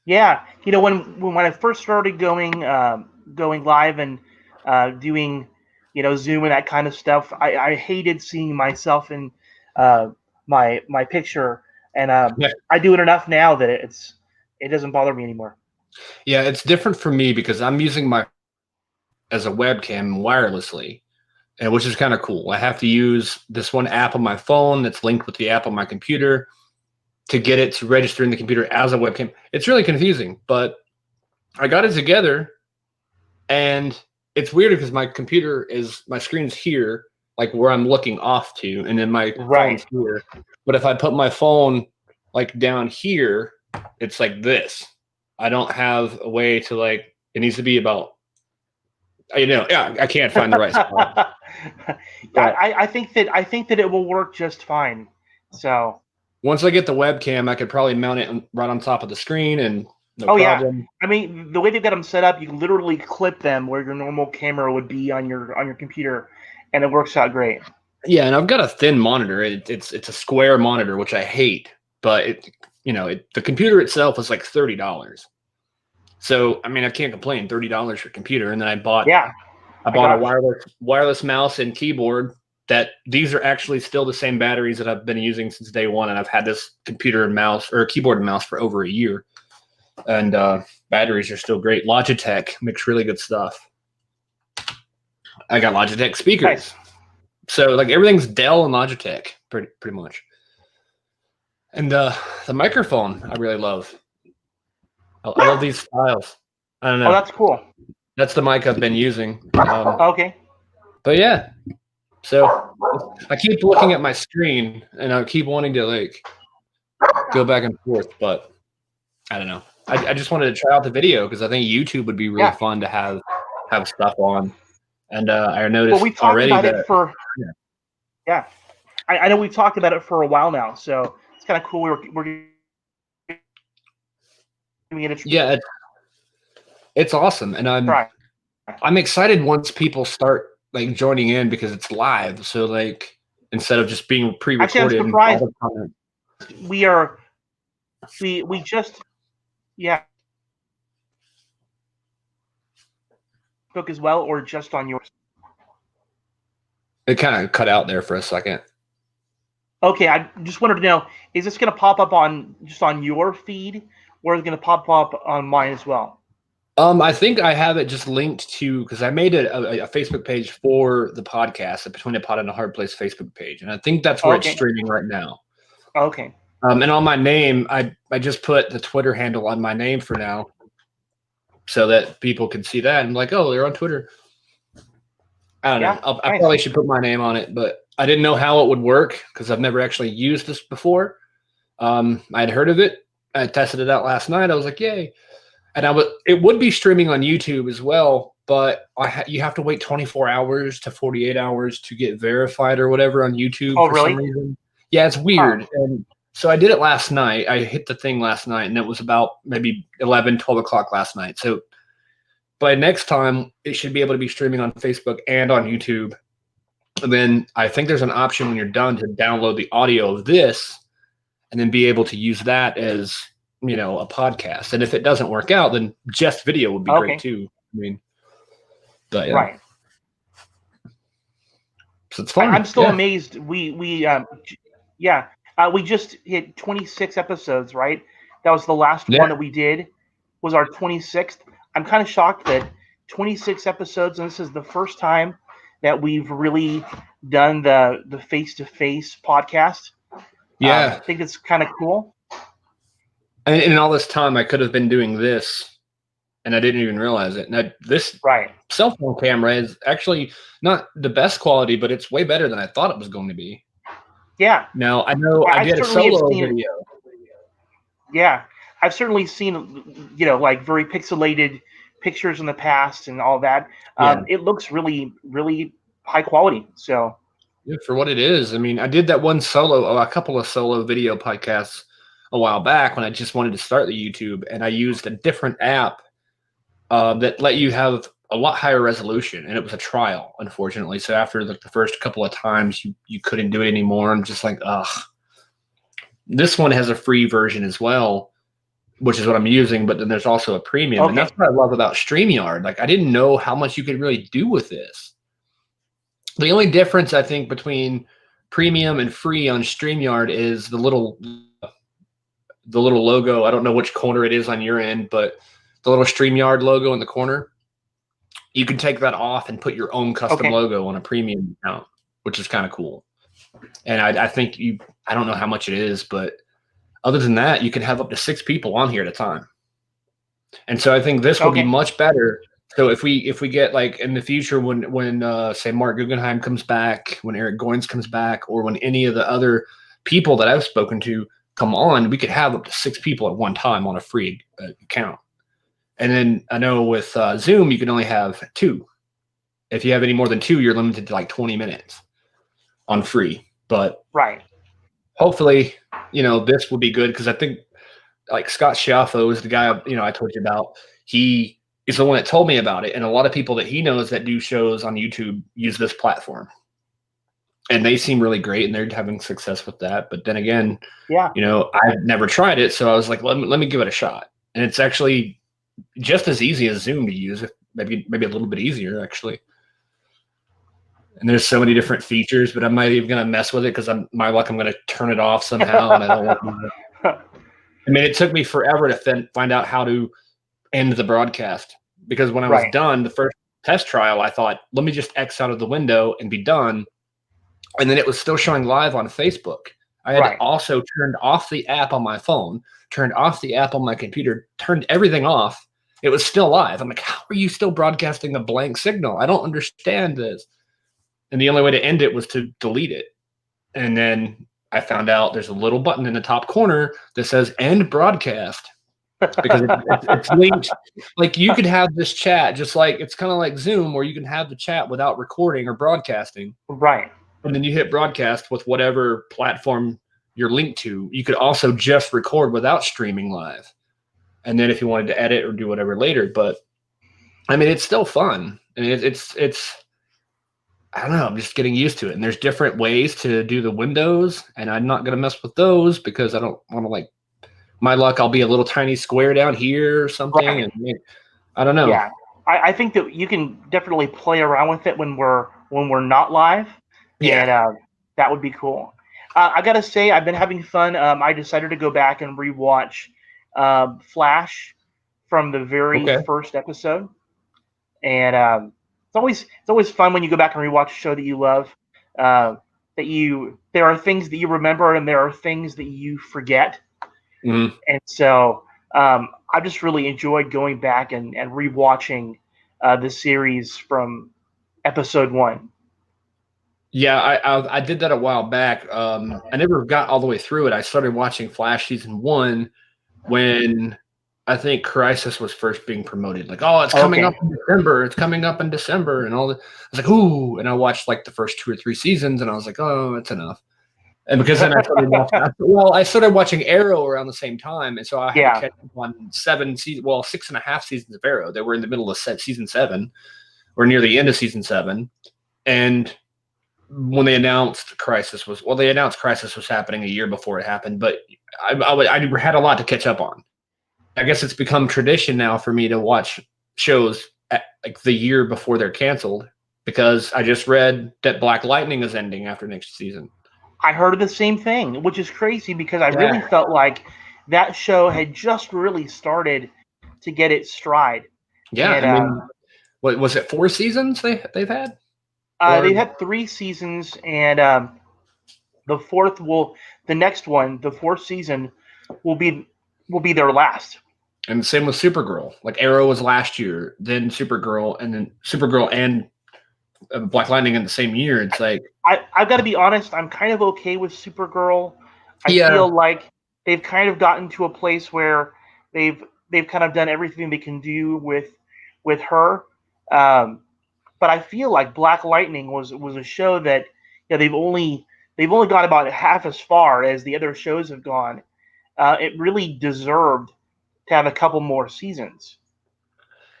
Yeah, when I first started going live and doing Zoom and that kind of stuff, I hated seeing myself in uh, my picture, and Yeah. I do it enough now that it doesn't bother me anymore. Yeah, it's different for me because I'm using my as a webcam wirelessly, and which is kind of cool. I have to use this one app on my phone that's linked with the app on my computer to get it to register in the computer as a webcam. It's really confusing, but I got it together, and it's weird because my screen's here, like where I'm looking off to, and then my Right. phone's here. But if I put my phone like down here, it's like this. I don't have a way to like. It needs to be about. Yeah, I can't find the right spot. I, But I think that it will work just fine. So, once I get the webcam, I could probably mount it right on top of the screen, and no oh yeah, problem. I mean the way they've got them set up, you can literally clip them where your normal camera would be on your computer, and it works out great. Yeah, and I've got a thin monitor. It's a square monitor, which I hate, but the computer itself is like $30. So I mean, I can't complain. $30 for a computer, and then Yeah, I my bought a gosh. wireless mouse and keyboard. That these are actually still the same batteries that I've been using since day one, and I've had this computer and mouse or keyboard and mouse for over a year, and batteries are still great. Logitech makes really good stuff. I got Logitech speakers. Nice. So like everything's Dell and Logitech, pretty much. And the microphone I really love. I love these styles. I don't Oh, know. that's cool. That's the mic I've been using. Okay. But yeah, so I keep looking at my screen and I keep wanting to like go back and forth, but I don't know. I just wanted to try out the video because I think YouTube would be really Yeah. fun to have stuff on. And I Well, noticed we've talked already about it that for yeah, yeah. I know we've talked about it for a while now, so it's kind of cool. We're giving it a yeah, it's awesome, and try. I'm excited once people start like joining in because it's live. So like instead of just being Actually, I'm pre-recorded and all surprised the comment. we are we just yeah book as well or just on yours. It kind of cut out there for a second. Okay, I just wanted to know: is this going to pop up on just on your feed, or is it going to pop up on mine as well? I think I have it just linked to because I made a Facebook page for the podcast, the Between a Pot and a Hard Place Facebook page, and I think that's where it's Okay, streaming right now. okay, And on my name, I just put the Twitter handle on my name for now, so that people can see that and like, oh, they're on Twitter. I don't know. yeah, I nice. probably should put my name on it, but I didn't know how it would work because I've never actually used this before. I'd heard of it. I tested it out last night. I was like, yay. And it would be streaming on YouTube as well, but you have to wait 24 hours to 48 hours to get verified or whatever on YouTube Oh, for some really? reason. Yeah, it's Huh? weird. And so I did it last night. I hit the thing last night, and it was about maybe 11, 12 o'clock last night. So by next time, it should be able to be streaming on Facebook and on YouTube. And then I think there's an option when you're done to download the audio of this and then be able to use that as a podcast. And if it doesn't work out, then just video would be great Okay, too. I mean, but yeah, right. so it's I'm fun. still Yeah, amazed. Yeah, we just hit 26 episodes, right? That was the last yeah, one that we did. Was our 26th. I'm kind of shocked that 26 episodes, and this is the first time that we've really done the face to face podcast. yeah. I think it's kind of cool. And in all this time, I could have been doing this, and I didn't even realize it. And this Right. cell phone camera is actually not the best quality, but it's way better than I thought it was going to be. Yeah. Now I know I I did a certainly have solo seen it. video. Yeah. I've certainly seen, like very pixelated pictures in the past and all that. Yeah, It looks really, really high quality. So, yeah, for what it is. I mean, I did that a couple of solo video podcasts a while back when I just wanted to start the YouTube, and I used a different app that let you have a lot higher resolution, and it was a trial, unfortunately. So after the first couple of times, you couldn't do it anymore. I'm just like, ugh. This one has a free version as well, which is what I'm using, but then there's also a premium. And Okay. that's what I love about StreamYard. Like, I didn't know how much you could really do with this. The only difference I think between premium and free on StreamYard is the little logo. I don't know which corner it is on your end, but the little StreamYard logo in the corner, you can take that off and put your own custom Okay. logo on a premium account, which is kind of cool. And I think I don't know how much it is, but other than that, you can have up to 6 people on here at a time. And so I think this will be Okay. much better. So if we get like in the future when say Mark Guggenheim comes back, when Eric Goins comes back, or when any of the other people that I've spoken to come on, we could have up to 6 people at one time on a free account. And then I know with Zoom, you can only have 2. If you have any more than 2, you're limited to like 20 minutes on free. But Right. hopefully, this will be good because I think like Scott Schiaffo is the guy, I told you about. He is the one that told me about it. And a lot of people that he knows that do shows on YouTube use this platform. And they seem really great and they're having success with that. But then again, Yeah. I've never tried it. So I was like, let me give it a shot. And it's actually just as easy as Zoom to use, maybe a little bit easier actually. And there's so many different features, but I'm not even going to mess with it because I'm going to turn it off somehow. And I don't want to. I mean, it took me forever to find out how to end the broadcast because when I was done, the first test trial, I thought, let me just X out of the window and be done. And then it was still showing live on Facebook. I had also turned off the app on my phone, turned off the app on my computer, turned everything off. It was still live. I'm like, how are you still broadcasting a blank signal? I don't understand this. And the only way to end it was to delete it. And then I found out there's a little button in the top corner that says end broadcast because it's linked. Like you could have this chat just like it's kind of like Zoom where you can have the chat without recording or broadcasting. Right. And then you hit broadcast with whatever platform you're linked to. You could also just record without streaming live. And then if you wanted to edit or do whatever later, but I mean, it's still fun. And it's I don't know. I'm just getting used to it. And there's different ways to do the windows. And I'm not going to mess with those because I don't want to like my luck. I'll be a little tiny square down here or something. Right. And I don't know. Yeah. I think that you can definitely play around with it when we're not live. Yeah. And that would be cool. I got to say, I've been having fun. I decided to go back and rewatch Flash from the very first episode. And it's always fun when you go back and rewatch a show that you love. There are things that you remember and there are things that you forget. Mm-hmm. And so I've just really enjoyed going back and rewatching the series from episode 1. Yeah, I did that a while back. I never got all the way through it. I started watching Flash season 1 when I think Crisis was first being promoted. Like, oh, it's coming up in December. It's coming up in December, and all that. I was like, ooh, and I watched like the first 2 or 3 seasons, and I was like, oh, that's enough. And because then I started watching Arrow around the same time, and so I had to catch up on 6.5 seasons of Arrow. They were in the middle of season 7, or near the end of season 7, and when they announced Crisis was happening a year before it happened, but I had a lot to catch up on. I guess it's become tradition now for me to watch shows at, like the year before they're canceled because I just read that Black Lightning is ending after next season. I heard the same thing, which is crazy because I really felt like that show had just really started to get its stride. Yeah, and, I mean, what was it? 4 seasons they've had? They've had 3 seasons, and the fourth the fourth season will be their last. And same with Supergirl. Like Arrow was last year, then Supergirl, and then Supergirl and Black Lightning in the same year. It's like I've got to be honest. I'm kind of okay with Supergirl. I feel like they've kind of gotten to a place where they've kind of done everything they can do with her. But I feel like Black Lightning was a show that they've only got about half as far as the other shows have gone. It really deserved to have a couple more seasons.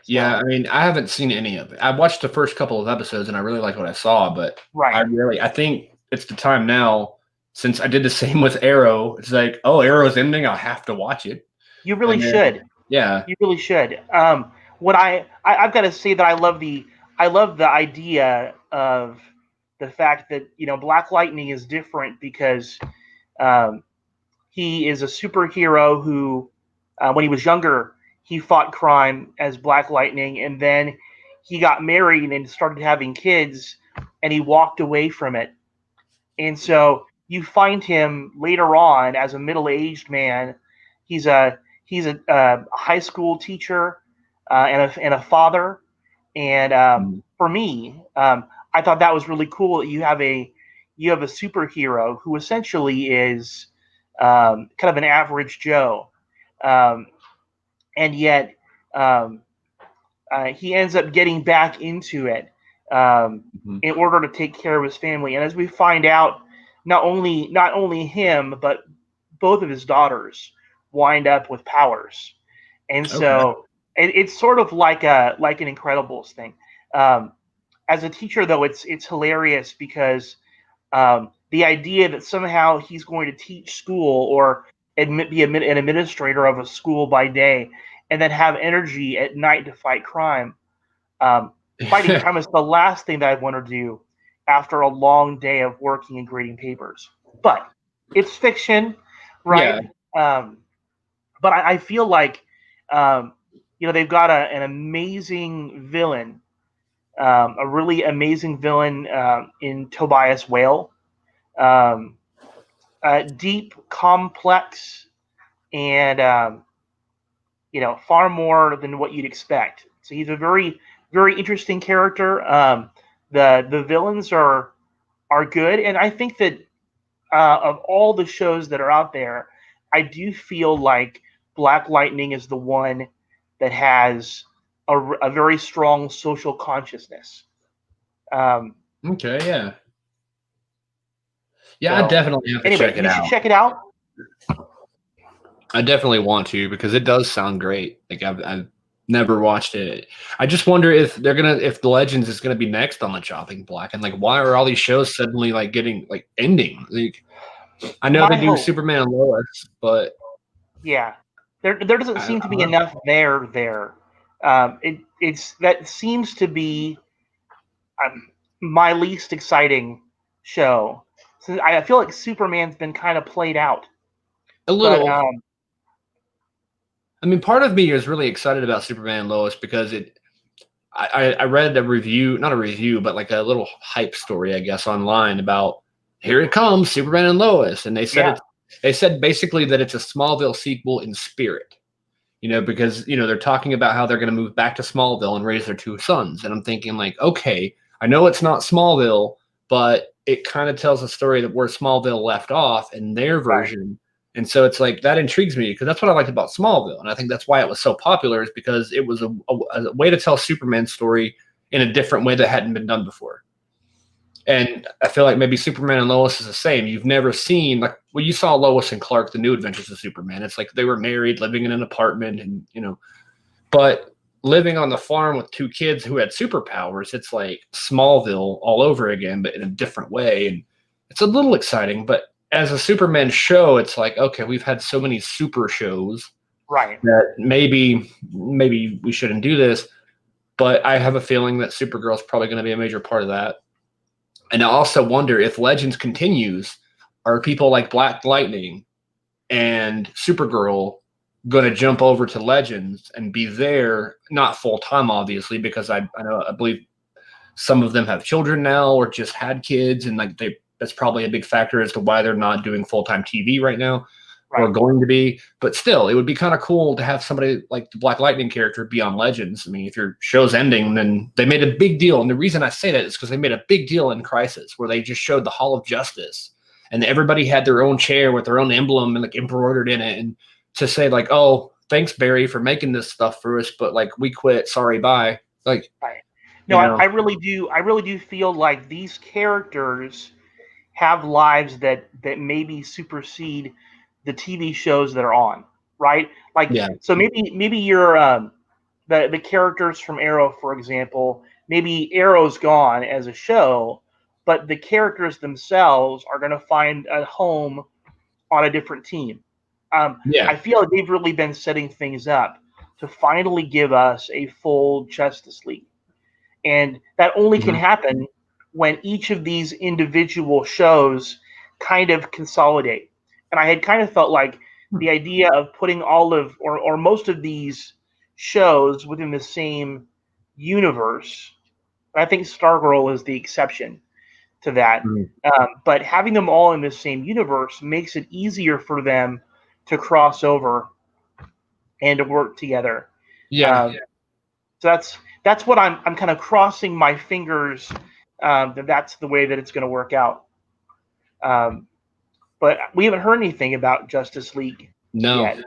Yeah, I mean, I haven't seen any of it. I watched the first couple of episodes and I really liked what I saw, but I think it's the time now, since I did the same with Arrow. It's like, oh, Arrow's ending, I'll have to watch it. You really And then, should. yeah. You really should. What I've got to say that I love the idea of the fact that Black Lightning is different because um, he is a superhero who, when he was younger, he fought crime as Black Lightning, and then he got married and started having kids, and he walked away from it. And so you find him later on as a middle-aged man. He's a high school teacher and a father. And Mm. for me, I thought that was really cool that you have a superhero who essentially is kind of an average Joe, um, and yet um, he ends up getting back into it Mhm. in order to take care of his family. And as we find out, not only him, but both of his daughters wind up with powers. And Okay. so it's sort of like an Incredibles thing. Um, as a teacher, though, it's hilarious because the idea that somehow he's going to teach school or be an administrator of a school by day and then have energy at night to fight crime. Fighting crime is the last thing that I want to do after a long day of working and grading papers. But it's fiction, Yeah. right? Um, but I feel like um, they've got an amazing villain, a really amazing villain in Tobias Whale. Um, Deep, complex, and far more than what you'd expect. So he's a very, very interesting character. The villains are good, and I think that of all the shows that are out there, I do feel like Black Lightning is the one that has a very strong social consciousness. Um, Okay. Yeah. Yeah. I so definitely have to anyway, check it you should out. check it out. I definitely want to because it does sound great. Like I've never watched it. I just wonder if the Legends is gonna be next on the chopping block, and like why are all these shows suddenly like getting like ending? Like I know they My do hope, Superman and Lois, but yeah, there doesn't I seem to don't be know. enough there. It's that seems to be um, my least exciting show. So I feel like Superman's been kind of played out, A but little. I mean, part of me is really excited about Superman and Lois because I read a review, not a review, but like a little hype story, I guess, online about here it comes, Superman and Lois, and yeah, they said basically that it's a Smallville sequel in spirit. Because they're talking about how they're going to move back to Smallville and raise their two sons, and I'm thinking like, okay, I know it's not Smallville, but it kind of tells a story that where Smallville left off in their right, version. And so it's like that intrigues me because that's what I liked about Smallville, and I think that's why it was so popular is because it was a way to tell Superman's story in a different way that hadn't been done before. And I feel like maybe Superman and Lois is the same. You've never seen like well, you saw Lois and Clark, the New Adventures of Superman. It's like they were married, living in an apartment, and but living on the farm with two kids who had superpowers. It's like Smallville all over again, but in a different way, and it's a little exciting. But as a Superman show, it's like okay, we've had so many super shows right. that maybe we shouldn't do this. But I have a feeling that Supergirl's probably going to be a major part of that. And I also wonder if Legends continues, are people like Black Lightning and Supergirl going to jump over to Legends and be there, not full time, obviously, because I believe some of them have children now or just had kids, and like that's probably a big factor as to why they're not doing full time TV right now or Right. going to be. But still, it would be kind of cool to have somebody like the Black Lightning character be on Legends. I mean, if your show's ending, then they made a big deal. And the reason I say that is because they made a big deal in Crisis where they just showed the Hall of Justice and everybody had their own chair with their own emblem and like embroidered in it. And to say like, oh, thanks, Barry, for making this stuff for us, but like we quit. Sorry, bye. Like, Right. No, you I, know, I really do. I really do feel like these characters have lives that maybe supersede the TV shows that are on. Right. Like yeah. so maybe you're the characters from Arrow, for example. Maybe Arrow's gone as a show, but the characters themselves are going to find a home on a different team. Yeah. I feel like they've really been setting things up to finally give us a full Justice League. And that only can Mhm. happen when each of these individual shows kind of consolidate. And I had kind of felt like the idea of putting all of or most of these shows within the same universe, and I think Stargirl is the exception to that. Mhm. But having them all in the same universe makes it easier for them to cross over and to work together. Yeah. Um, so that's what I'm kind of crossing my fingers that that's the way that it's going to work out. Um, but we haven't heard anything about Justice League No. yet.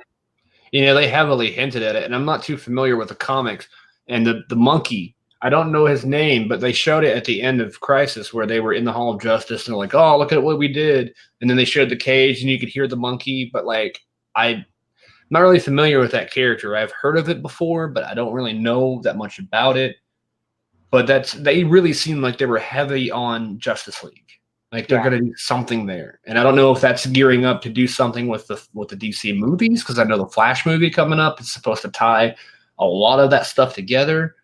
They heavily hinted at it, and I'm not too familiar with the comics. And the monkey, I don't know his name, but they showed it at the end of Crisis where they were in the Hall of Justice, and they're like, "Oh, look at what we did!" And then they showed the cage, and you could hear the monkey. But like, I'm not really familiar with that character. I've heard of it before, but I don't really know that much about it. But they really seem like they were heavy on Justice League. Like they're Yeah. going to do something there, and I don't know if that's gearing up to do something with the DC movies, because I know the Flash movie coming up is supposed to tie a lot of that stuff together,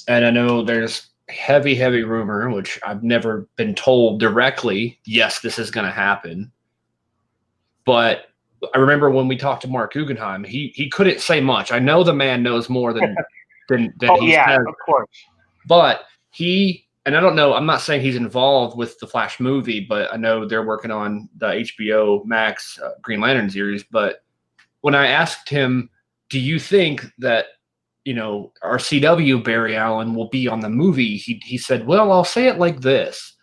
and I know there's heavy rumor, which I've never been told directly. Yes, this is going to happen, but I remember when we talked to Mark Guggenheim, he couldn't say much. I know the man knows more than Oh he yeah, says, of course. but and I don't know, I'm not saying he's involved with the Flash movie, but I know they're working on the HBO Max Green Lantern series. But when I asked him, do you think that, our CW Barry Allen will be on the movie? He said, well, I'll say it like this,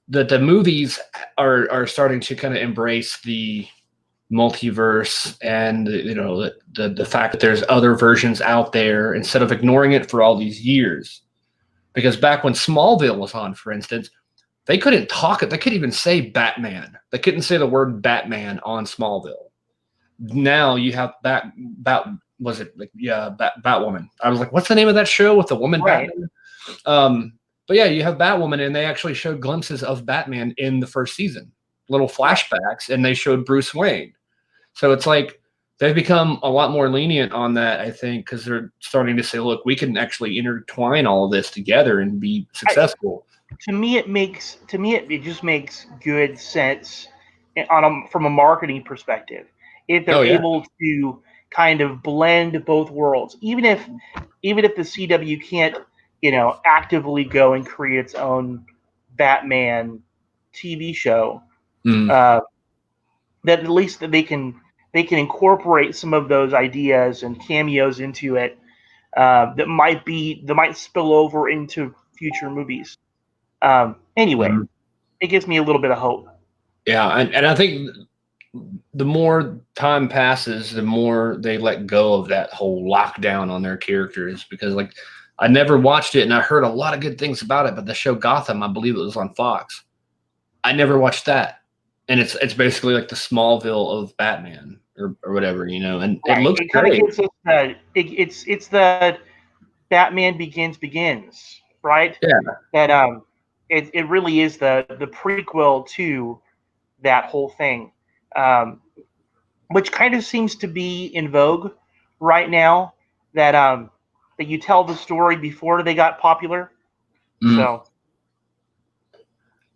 that the movies are starting to kind of embrace the multiverse and the fact that there's other versions out there instead of ignoring it for all these years. Because back when Smallville was on, for instance, they couldn't talk it. They couldn't even say Batman. They couldn't say the word Batman on Smallville. Now you have Batwoman. I was like, what's the name of that show with the woman Right. Batman? But yeah, you have Batwoman, and they actually showed glimpses of Batman in the first season, little flashbacks, and they showed Bruce Wayne. So it's like they've become a lot more lenient on that, I think, because they're starting to say, look, we can actually intertwine all of this together and be successful. To me, it just makes good sense from a marketing perspective if Oh, they're yeah. able to kind of blend both worlds, even if the CW can't actively go and create its own Batman TV show, Mm. that at least that they can incorporate some of those ideas and cameos into it, that might spill over into future movies. Anyway, Mm. it gives me a little bit of hope. Yeah, and I think the more time passes, the more they let go of that whole lockdown on their characters. Because, like, I never watched it, and I heard a lot of good things about it. But the show Gotham, I believe it was on Fox. I never watched that, and it's basically like the Smallville of Batman or whatever, and it Right. looks It kind of great. gives us it's the Batman Begins, right? Yeah. That it really is the prequel to that whole thing, um, which kind of seems to be in vogue right now. That you tell the story before they got popular. Mm. So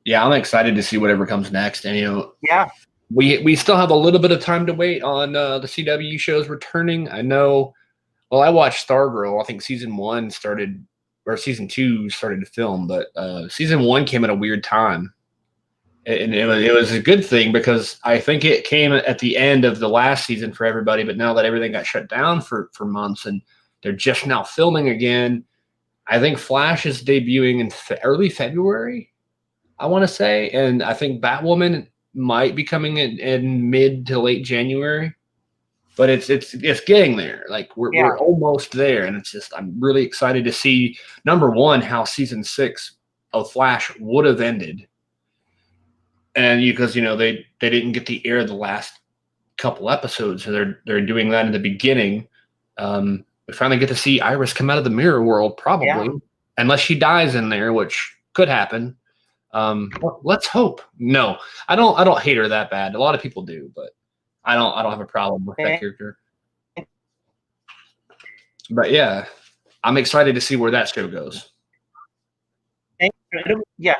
Yeah, I'm excited to see whatever comes next. And yeah, we still have a little bit of time to wait on the CW shows returning. I know. Well, I watched Stargirl. I think season 1 started, or season 2 started to film, but season 1 came at a weird time, and it was a good thing because I think it came at the end of the last season for everybody. But now that everything got shut down for months and they're just now filming again, I think Flash is debuting in early February, I want to say, and I think Batwoman might be coming in mid to late January. But it's getting there. Like yeah. we're almost there, and it's just I'm really excited to see, number one, how season 6 of Flash would have ended, and because they didn't get the air the last couple episodes, so they're doing that in the beginning. We finally get to see Iris come out of the mirror world, probably, Yeah. unless she dies in there, which could happen. Let's hope. No, I don't hate her that bad. A lot of people do, but I don't have a problem with that character. But yeah, I'm excited to see where that show goes. Yeah,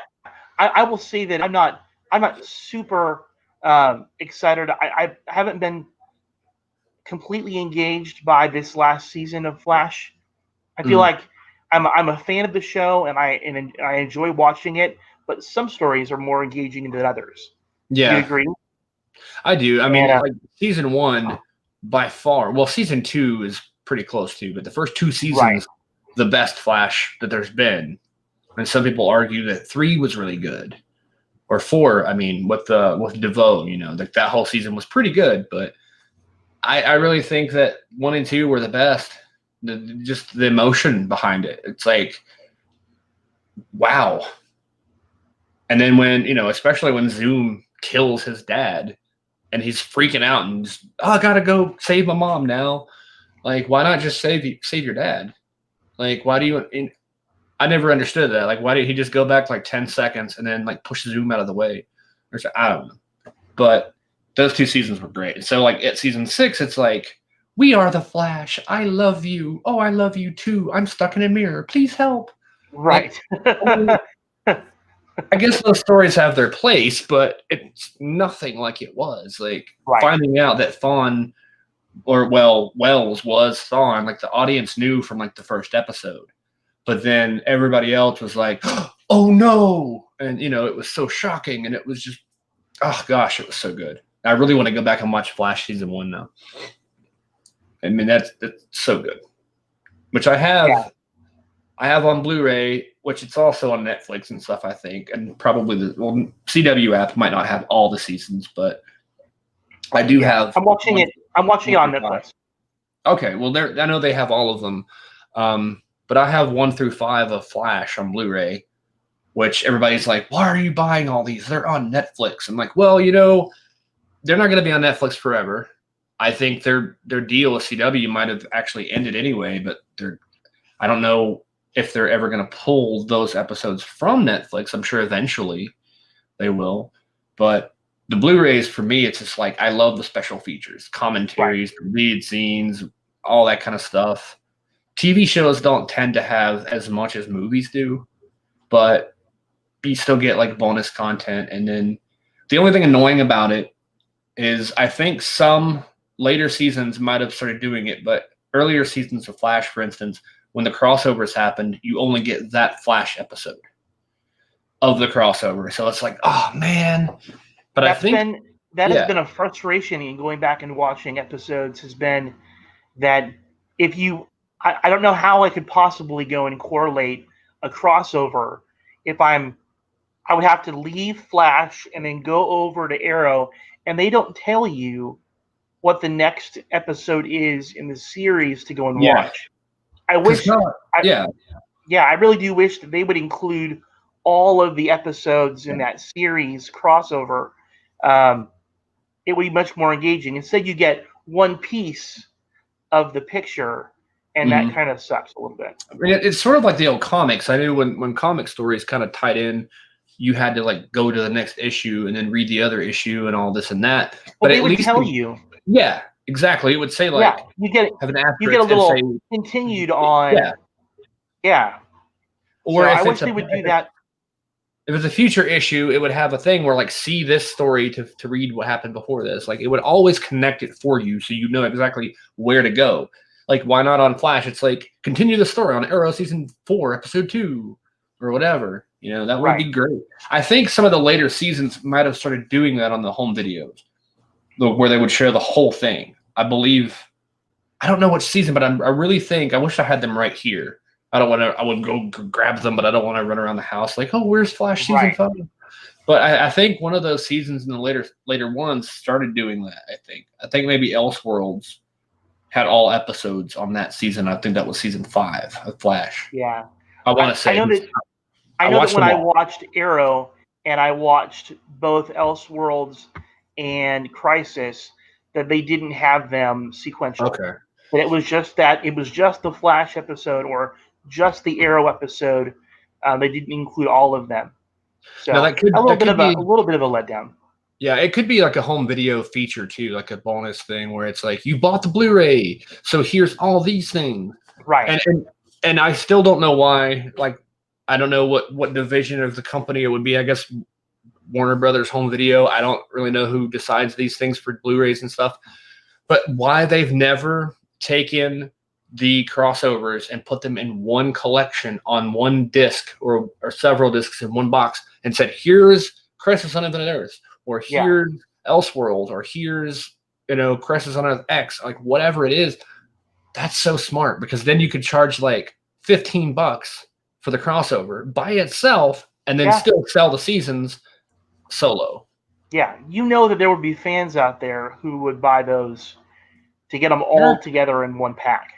I will say that I'm not super excited. I haven't been completely engaged by this last season of Flash. I feel like I'm a fan of the show and I enjoy watching it, but some stories are more engaging than others. Yeah, Do you agree? I do. I mean, And, like season 1 by far. Well, season 2 is pretty close too, but the first 2 seasons, the best Flash that there's been. And some people argue that 3 was really good, or 4. I mean, with DeVoe, you know, that whole season was pretty good. But I really think that 1 and 2 were the best. Just the emotion behind it. It's like, wow. And then when, you know, especially when Zoom kills his dad and he's freaking out and just, oh, I gotta go save my mom now. Like, why not just save your dad? Like, why do you? I never understood that. Like, why did he just go back like 10 seconds and then like push Zoom out of the way? Or so, I don't know. But those 2 seasons were great. So like at season 6, it's like, we are the Flash. I love you. Oh, I love you too. I'm stuck in a mirror. Please help. right. Like, I guess those stories have their place, but it's nothing like it was. Like finding out that Thawne, or Wells was Thawne, like the audience knew from like the first episode, but then everybody else was like, "Oh no!" And you know, it was so shocking, and it was just, oh gosh, it was so good. I really want to go back and watch Flash season 1 now. I mean, that's so good. Which I have. Yeah. I have on Blu-ray, which it's also on Netflix and stuff, I think, and probably the CW app might not have all the seasons, but I do have. I'm watching it. I'm watching it on Netflix. Okay, well, I know they have all of them, but I have 1 through 5 of Flash on Blu-ray, which everybody's like, "Why are you buying all these? They're on Netflix." I'm like, well, you know, they're not going to be on Netflix forever. I think their deal with CW might have actually ended anyway, but I don't know if they're ever going to pull those episodes from Netflix. I'm sure eventually they will. But the Blu-rays, for me, it's just like, I love the special features, commentaries, lead scenes, all that kind of stuff. TV shows don't tend to have as much as movies do, but you still get like bonus content. And then the only thing annoying about it is I think some later seasons might have started doing it, but earlier seasons of Flash, for instance, when the crossovers happened, you only get that Flash episode of the crossover. So it's like, oh man. But I think that has been a frustration in going back and watching episodes, has been that if you, I don't know how I could possibly go and correlate a crossover if I would have to leave Flash and then go over to Arrow, and they don't tell you what the next episode is in the series to go and watch. I wish. I really do wish that they would include all of the episodes in that series crossover. It would be much more engaging. Instead, you get one piece of the picture, and that kind of sucks a little bit. I mean, it's sort of like the old comics. I knew when comic stories kind of tied in, you had to like go to the next issue and then read the other issue and all this and that. But they would tell you. Yeah, exactly. It would say like, you get have an asterisk, you get a little continued on. Yeah. Or so I wish they would do that. If it's a future issue, it would have a thing where like, see this story to read what happened before this. Like, it would always connect it for you, so you know exactly where to go. Like, why not on Flash? It's like, continue the story on Arrow season 4, episode 2, or whatever. You know, that would be great. I think some of the later seasons might have started doing that on the home videos, where they would share the whole thing. I believe, I don't know which season, but I really think, I wish I had them right here. I would go grab them, but I don't want to run around the house like, oh, where's Flash season 5? But I think one of those seasons in the later ones started doing that. I think maybe Elseworlds had all episodes on that season. I think that was season 5 of Flash. Yeah, I want to say. I know that when I watched Arrow and I watched both Elseworlds and Crisis, that they didn't have them sequential. Okay. That it was just the Flash episode or just the Arrow episode. They didn't include all of them. So now that could, a little bit of a letdown. Yeah, it could be like a home video feature too, like a bonus thing where it's like you bought the Blu-ray, so here's all these things. Right. And I still don't know why. Like, I don't know what division of the company it would be. I guess Warner Brothers Home Video. I don't really know who decides these things for Blu-rays and stuff. But why they've never taken the crossovers and put them in one collection on one disc or several discs in one box and said, here's Crisis on Infinite Earths, or Yeah. here's Elseworld, or here's, Crisis on Earth X, like whatever it is. That's so smart, because then you could charge like $15 for the crossover by itself and then Yeah. still sell the seasons solo. Yeah. You know that there would be fans out there who would buy those to get them Yeah. all together in one pack.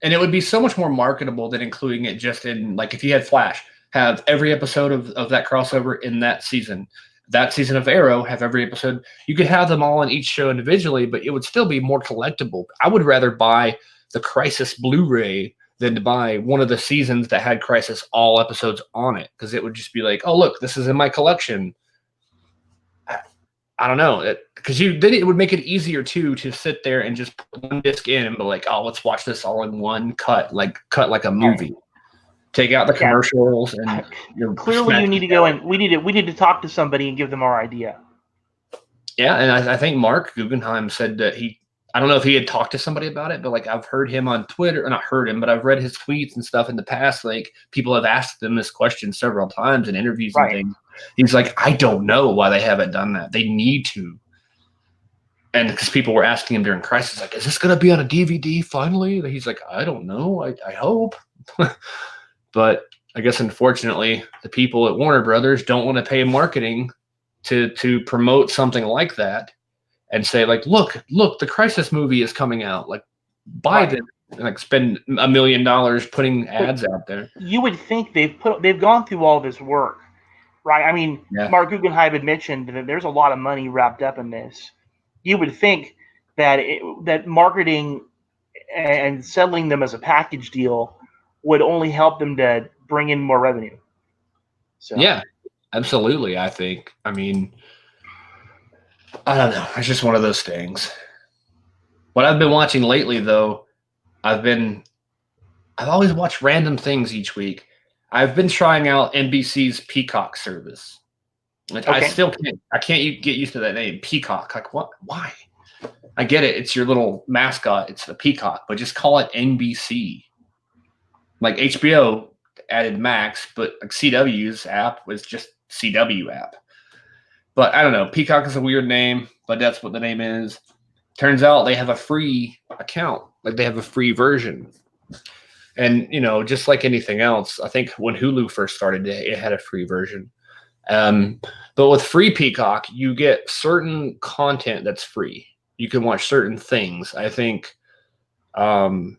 And it would be so much more marketable than including it just in, like, if you had Flash, have every episode of that crossover in that season. That season of Arrow, have every episode. You could have them all in each show individually, but it would still be more collectible. I would rather buy the Crisis Blu-ray than to buy one of the seasons that had Crisis all episodes on it, because it would just be like, oh, look, this is in my collection. I don't know, because then it would make it easier too to sit there and just put one disc in and be like, oh, let's watch this all in one cut like a movie. Take out the commercials and clearly you need to go and we need to talk to somebody and give them our idea. Yeah, and I think Mark Guggenheim said that I don't know if he had talked to somebody about it, but like I've heard him on Twitter, or not heard him, but I've read his tweets and stuff in the past. Like people have asked him this question several times in interviews and things. He's like, I don't know why they haven't done that. They need to. And because people were asking him during Crisis, like, is this going to be on a DVD finally? And he's like, I don't know. I hope. But I guess, unfortunately, the people at Warner Brothers don't want to pay marketing to promote something like that and say, like, look, the Crisis movie is coming out. Like, buy this. And, like, spend $1 million putting ads out there. You would think they've gone through all this work, right? I mean, Mark Guggenheim had mentioned that there's a lot of money wrapped up in this. You would think that that marketing and selling them as a package deal would only help them to bring in more revenue. So yeah, absolutely. I think. I mean, I don't know. It's just one of those things. What I've been watching lately, though, I've always watched random things each week. I've been trying out NBC's Peacock service. Like, I still can't get used to that name, Peacock. Like, what? Why? I get it. It's your little mascot. It's the peacock, but just call it NBC. Like HBO added Max, but like CW's app was just CW app. But I don't know. Peacock is a weird name, but that's what the name is. Turns out they have a free account. Like, they have a free version. And, just like anything else, I think when Hulu first started, it had a free version. But with free Peacock, you get certain content that's free. You can watch certain things. I think some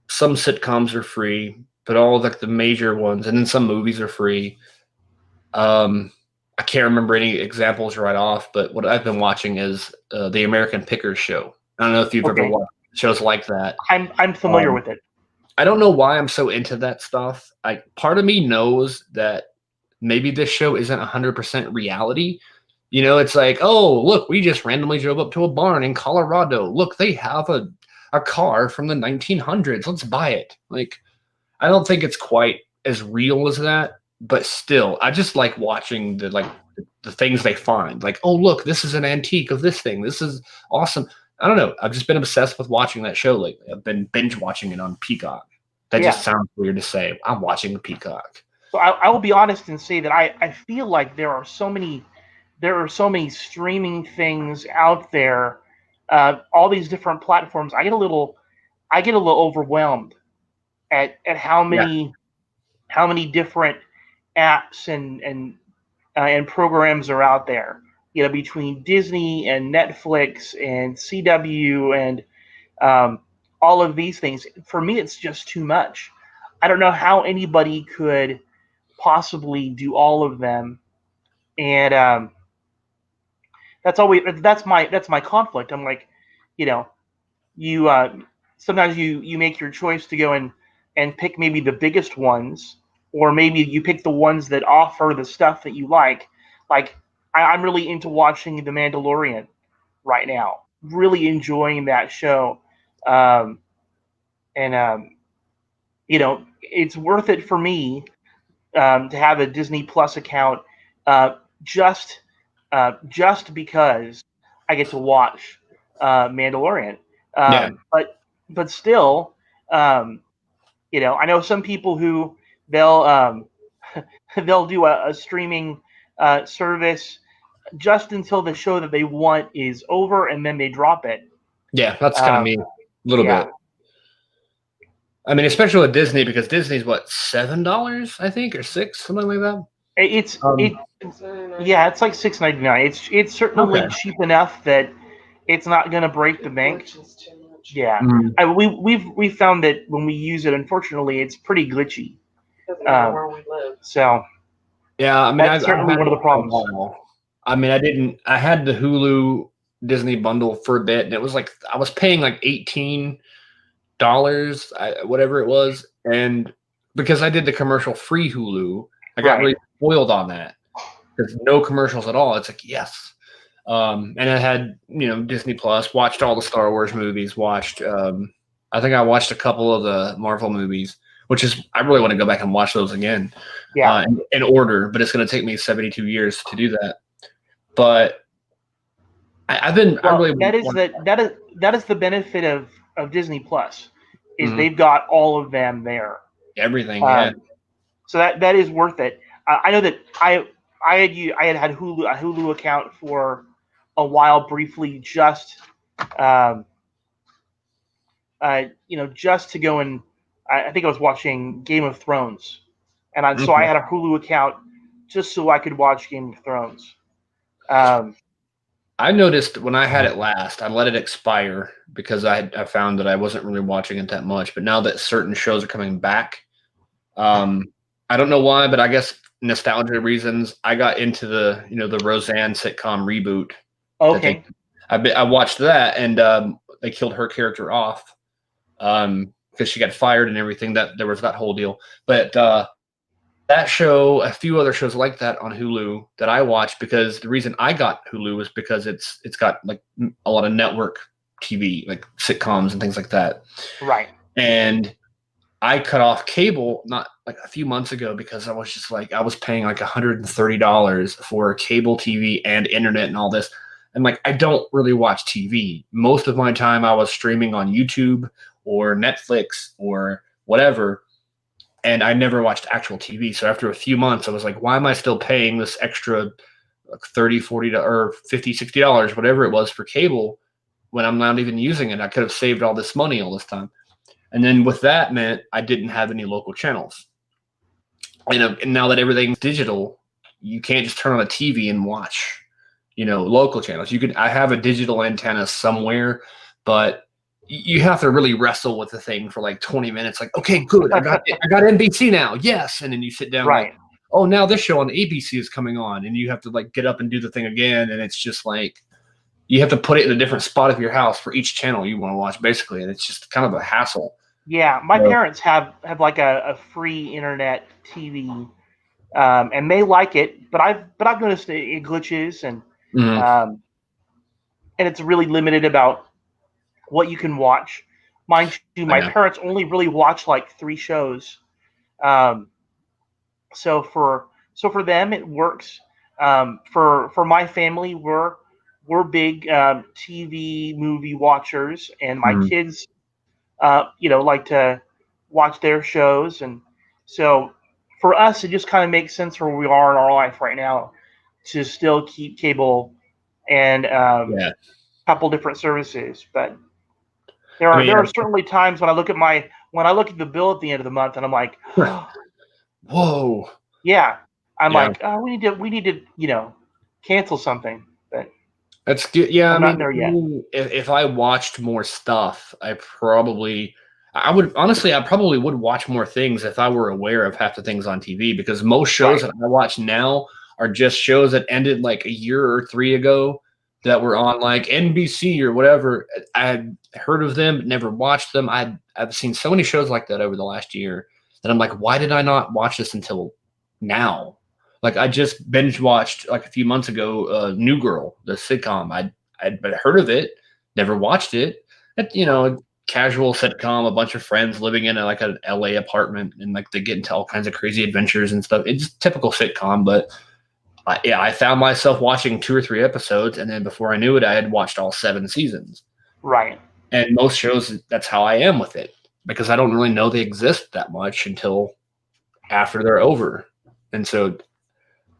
sitcoms are free, but all of like the major ones, and then some movies are free. I can't remember any examples right off, but what I've been watching is the American Pickers show. I don't know if you've ever watched shows like that. I'm familiar with it. I don't know why I'm so into that stuff. Part of me knows that maybe this show isn't 100% reality. It's like, oh, look, we just randomly drove up to a barn in Colorado. Look, they have a car from the 1900s. Let's buy it. Like, I don't think it's quite as real as that, but still, I just like watching the things they find. Like, oh, look, this is an antique of this thing. This is awesome. I don't know. I've just been obsessed with watching that show lately. I've been binge watching it on Peacock. That just sounds weird to say. I'm watching the Peacock. So I will be honest and say that I feel like there are so many streaming things out there, all these different platforms. I get a little overwhelmed at how many different apps and programs are out there. Between Disney and Netflix and CW and all of these things. For me, it's just too much. I don't know how anybody could possibly do all of them, and that's my conflict. I'm like, you sometimes you make your choice to go and pick maybe the biggest ones, or maybe you pick the ones that offer the stuff that you like. Like, I'm really into watching The Mandalorian right now. Really enjoying that show, um, and it's worth it for me to have a Disney Plus account, uh, just because I get to watch Mandalorian. Yeah. But still, um, I know some people who they'll they'll do a streaming service just until the show that they want is over, and then they drop it. Yeah, that's kind of Um, me a little yeah, bit. I mean, especially with Disney, because Disney's what, $7, I think, or six, something like that. it's Um, it yeah, it's like $6.99. It's okay. certainly cheap enough that it's not going to break the bank. Yeah, Mm. we've found that when we use it, unfortunately, it's pretty glitchy. So Yeah, I mean, that's I've certainly had one it of the for a problems. while. I mean, I had the Hulu Disney bundle for a bit, and it was like I was paying like $18, whatever it was, and because I did the commercial free Hulu, I got Right. really spoiled on that. There's no commercials at all. It's like, yes. And I had, Disney Plus, watched all the Star Wars movies, I think I watched a couple of the Marvel movies, which is, I really want to go back and watch those again Yeah. in order, but it's going to take me 72 years to do that. But I Well, really want that is the benefit of Disney Plus, is mhm, they've got all of them there. everything. Yeah. Um, so that is worth it. I know that I had Hulu a Hulu account for a while briefly, just um, just to go and I think I was watching Game of Thrones, and so I Okay. had a Hulu account just so I could watch Game of Thrones. Um, I noticed when I had it last, I let it expire because I found that I wasn't really watching it that much. But now that certain shows are coming back, Um, I don't know why, but I guess nostalgia reasons, I got into the Roseanne sitcom reboot that okay, I watched that, and they killed her character off because she got fired and everything. That there was that whole deal, but that show, a few other shows like that on Hulu that I watched, because the reason I got Hulu is because it's got like a lot of network TV, like sitcoms and things like that, right, and I cut off cable not like a few months ago because I was just like I was paying like $130 for cable TV and internet and all this. And like I don't really watch TV. Most of my time I was streaming on YouTube or Netflix or whatever, and I never watched actual TV. So after a few months I was like, why am I still paying this extra like 30, 40 or 50, $60, whatever it was for cable when I'm not even using it? I could have saved all this money all this time. And then with that meant I didn't have any local channels. And now that everything's digital, you can't just turn on a TV and watch, local channels. I have a digital antenna somewhere, but you have to really wrestle with the thing for like 20 minutes. Like, okay, good. I got NBC now. Yes. And then you sit down like, right. oh, now this show on ABC is coming on, and you have to like get up and do the thing again. And it's just like, you have to put it in a different spot of your house for each channel you want to watch, basically. And it's just kind of a hassle. Yeah, my So, parents have like a free internet TV, and they like it, but I've noticed it glitches, mhm, um, and it's really limited about what you can watch. Mind you, I my know. parents only really watch like 3 shows, um, so for them it works. For my family, we're big TV movie watchers, and my Mhm. kids like to watch their shows, and so for us, it just kind of makes sense where we are in our life right now to still keep cable and Yeah. a couple different services. But there I are mean, there are certainly times when I look at the bill at the end of the month, and I'm like, oh, whoa. yeah, I'm Yeah. like, oh, we need to cancel something, but That's good. Yeah, I I'm not mean, there yet. if I watched more stuff, I would honestly, I probably would watch more things if I were aware of half the things on TV, because most shows Right. that I watch now are just shows that ended like a year or three ago that were on like NBC or whatever. I had heard of them, but never watched them. I've seen so many shows like that over the last year that I'm like, why did I not watch this until now? Like I just binge watched like a few months ago, New Girl, the sitcom. I'd heard of it, never watched it. Casual sitcom, a bunch of friends living in like an LA apartment, and like they get into all kinds of crazy adventures and stuff. It's typical sitcom, but I found myself watching 2 or 3 episodes, and then before I knew it, I had watched all 7 seasons. Right. And most shows, that's how I am with it, because I don't really know they exist that much until after they're over. And so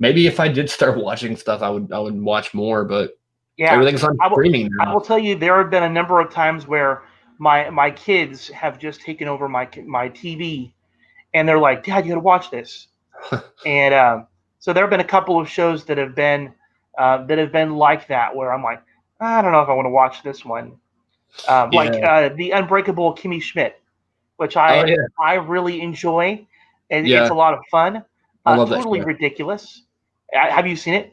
maybe if I did start watching stuff, I would watch more, but everything's on streaming now. I will tell you, there have been a number of times where my kids have just taken over my TV, and they're like, "Dad, you got to watch this." And so there have been a couple of shows that have been like that, where I'm like, I don't know if I want to watch this one. Like the Unbreakable Kimmy Schmidt, which I really enjoy, and it's a lot of fun. I love totally that show. Ridiculous. Have you seen it?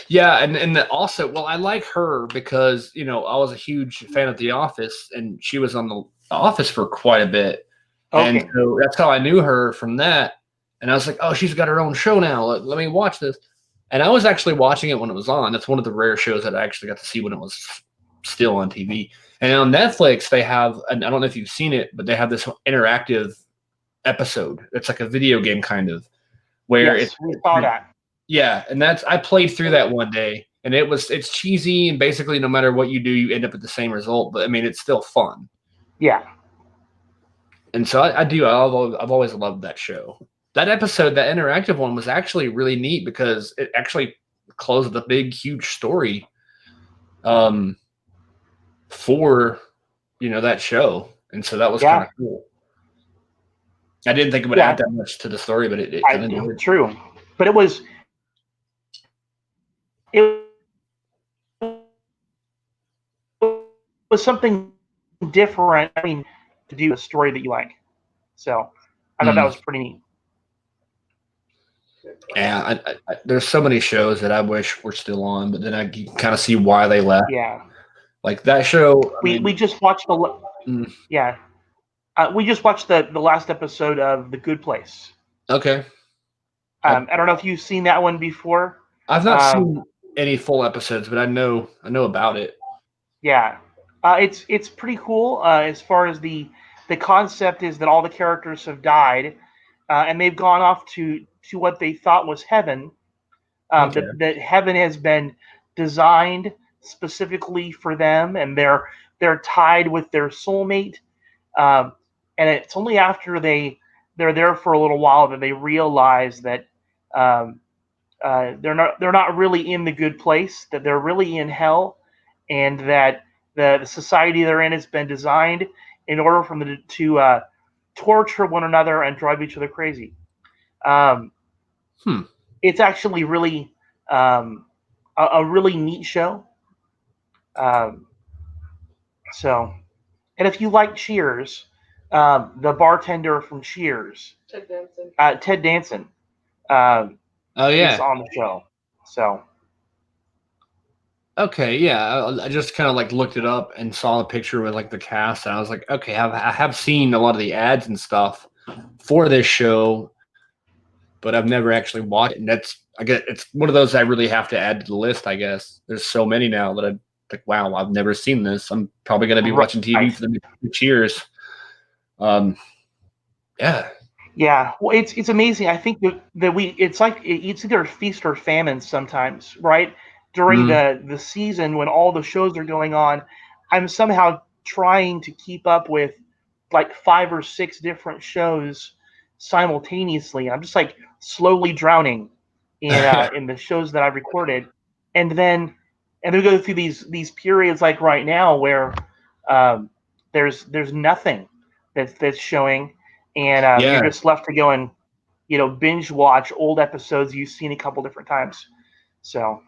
Yeah, and also, well, I like her because I was a huge fan of The Office, and she was on The Office for quite a bit, and so that's how I knew her from that. And I was like, oh, she's got her own show now. Let me watch this. And I was actually watching it when it was on. That's one of the rare shows that I actually got to see when it was still on TV. And on Netflix, they have, and I don't know if you've seen it, but they have this interactive episode. It's like a video game kind of, where we saw that. Yeah, and I played through that one day, and it's cheesy, and basically no matter what you do, you end up at the same result. But I mean, it's still fun. Yeah. And so I've always loved that show. That episode, that interactive one, was actually really neat because it actually closed the big, huge story for that show, and so that was kind of cool. I didn't think it would add that much to the story, but it kind of did. True, but it was something different. I mean, to do a story that you like, so I thought that was pretty neat. Yeah, there's so many shows that I wish were still on, but then I can kind of see why they left. Yeah, like that show. We just watched we just watched the last episode of The Good Place. Okay. I don't know if you've seen that one before. I've not seen any full episodes, but I know about it. Yeah, it's pretty cool. As far as the concept is that all the characters have died, and they've gone off to what they thought was heaven. That heaven has been designed specifically for them, and they're tied with their soulmate. And it's only after they're there for a little while that they realize that they're not really in the good place, that they're really in hell, and that the society they're in has been designed in order for them to torture one another and drive each other crazy. It's actually really a really neat show. So, and if you like Cheers, the bartender from Cheers, Ted Danson, is on the show. So, okay, yeah, I just kind of like looked it up and saw a picture with like the cast, and I was like, okay, I have seen a lot of the ads and stuff for this show, but I've never actually watched it. And it's one of those I really have to add to the list, I guess. There's so many now that I'm like, wow, I've never seen this. I'm probably going to be watching TV for the Cheers. Yeah, well, it's amazing. I think that it's like it's either feast or famine sometimes, right? During the season when all the shows are going on, I'm somehow trying to keep up with like 5 or 6 different shows simultaneously. I'm just like slowly drowning in the shows that I've recorded, and then we go through these periods like right now where there's nothing that's showing, and you're just left to go and binge watch old episodes you've seen a couple different times. So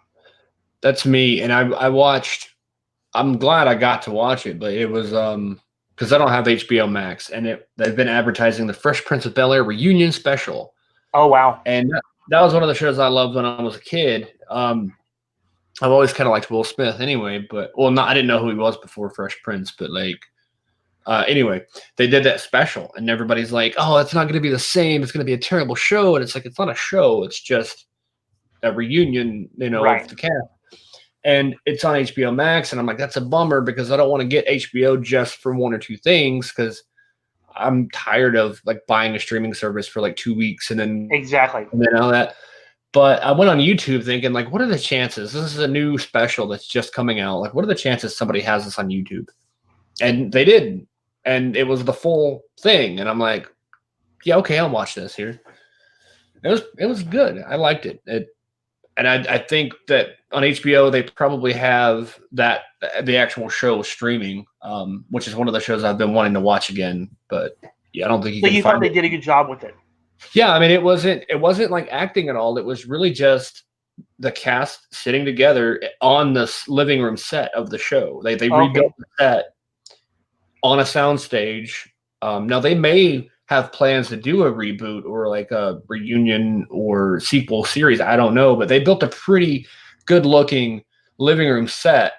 that's me, and I watched. I'm glad I got to watch it, but it was because I don't have HBO Max, and they've been advertising the Fresh Prince of Bel-Air reunion special. Oh wow! And that was one of the shows I loved when I was a kid. I've always kind of liked Will Smith anyway, I didn't know who he was before Fresh Prince, but anyway, they did that special, and everybody's like, "Oh, it's not going to be the same. It's going to be a terrible show." And it's like, it's not a show. It's just a reunion, Right. of the cast. And it's on HBO Max, and I'm like, that's a bummer because I don't want to get HBO just for one or two things because I'm tired of like buying a streaming service for like 2 weeks Exactly. and then all that. But I went on YouTube thinking, like, what are the chances? This is a new special that's just coming out. Like, what are the chances somebody has this on YouTube? And they did. And it was the full thing. And I'm like, yeah, okay, I'll watch this here. It was good. I liked it. And I think that on HBO they probably have that the actual show streaming, which is one of the shows I've been wanting to watch again. But yeah, I don't think you So can you thought find they it. did a good job with it? Yeah, I mean it wasn't like acting at all. It was really just the cast sitting together on this living room set of the show. They rebuilt Okay. the set on a soundstage. Now they may have plans to do a reboot or like a reunion or sequel series. I don't know, but they built a pretty good looking living room set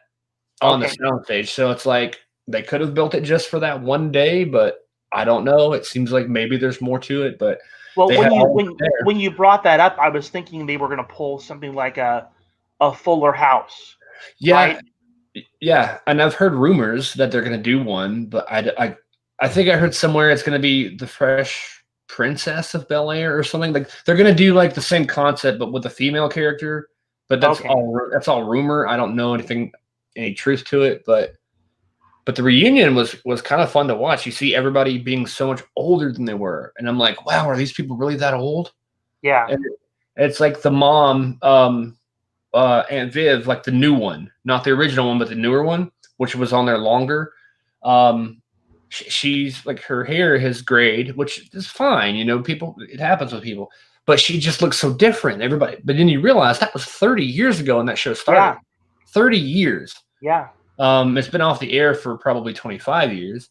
on the Okay. soundstage. So it's like they could have built it just for that one day, but I don't know. It seems like maybe there's more to it, but Well, they when had you all when there. when you brought that up, I was thinking they were going to pull something like a Fuller House, Yeah, right? yeah, and I've heard rumors that they're going to do one, but I think I heard somewhere it's going to be the Fresh Princess of Bel Air or something. Like they're going to do like the same concept, but with a female character. But Okay. that's all rumor. I don't know any truth to it. But the reunion was kind of fun to watch. You see everybody being so much older than they were, and I'm like, wow, are these people really that old? Yeah. And it's like the mom, Aunt Viv, like the new one, not the original one, but the newer one, which was on there longer. Um, she's like her hair has grayed, which is fine, people. It happens with people, but she just looks so different. Everybody, but then you realize that was 30 years ago when that show started. Yeah. 30 years. Yeah. It's been off the air for probably 25 years,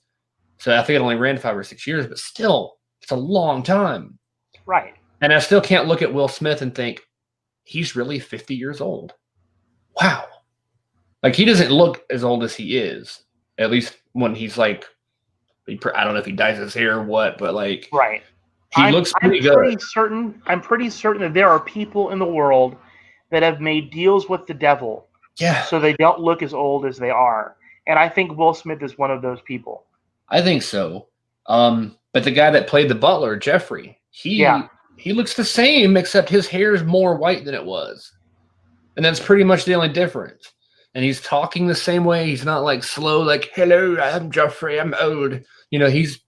so I think it only ran 5 or 6 years, but still, it's a long time. Right. And I still can't look at Will Smith and think he's really 50 years old. Wow. Like he doesn't look as old as he is, at least when he's like, I don't know if he dyes his hair or what, but like Right. he looks I'm pretty good. pretty certain. I'm pretty certain that there are people in the world that have made deals with the devil Yeah, so they don't look as old as they are. And I think Will Smith is one of those people. I think so. But the guy that played the butler, Jeffrey, Yeah. he looks the same except his hair is more white than it was, and that's pretty much the only difference. And he's talking the same way. He's not like slow, like "Hello, I'm Jeffrey, I'm old." He's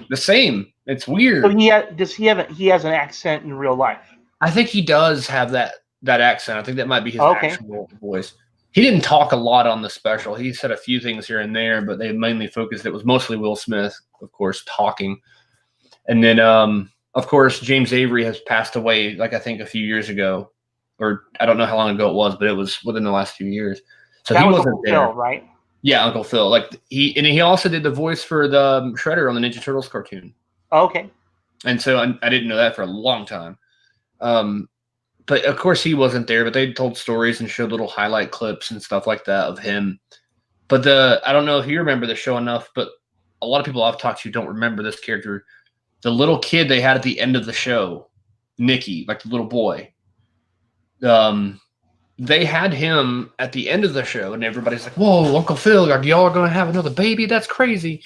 the same. It's So weird. he has an accent in real life? I think he does have that accent. I think that might be his Okay. actual voice. He didn't talk a lot on the special. He said a few things here and there, but they mainly focused. It was mostly Will Smith, of course, talking. And then, of course, James Avery has passed away, like I think a few years ago, or I don't know how long ago it was, but it was within the last few years. So That he was wasn't Uncle there. Phil, right? Yeah, Uncle Phil. Like he also did the voice for the Shredder on the Ninja Turtles cartoon. Okay. And so I didn't know that for a long time. But of course he wasn't there, but they told stories and showed little highlight clips and stuff like that of him. But I don't know if you remember the show enough, but a lot of people I've talked to don't remember this character. The little kid they had at the end of the show, Nicky, like the little boy. They had him at the end of the show, and everybody's like, "Whoa, Uncle Phil, are y'all gonna have another baby? That's crazy!"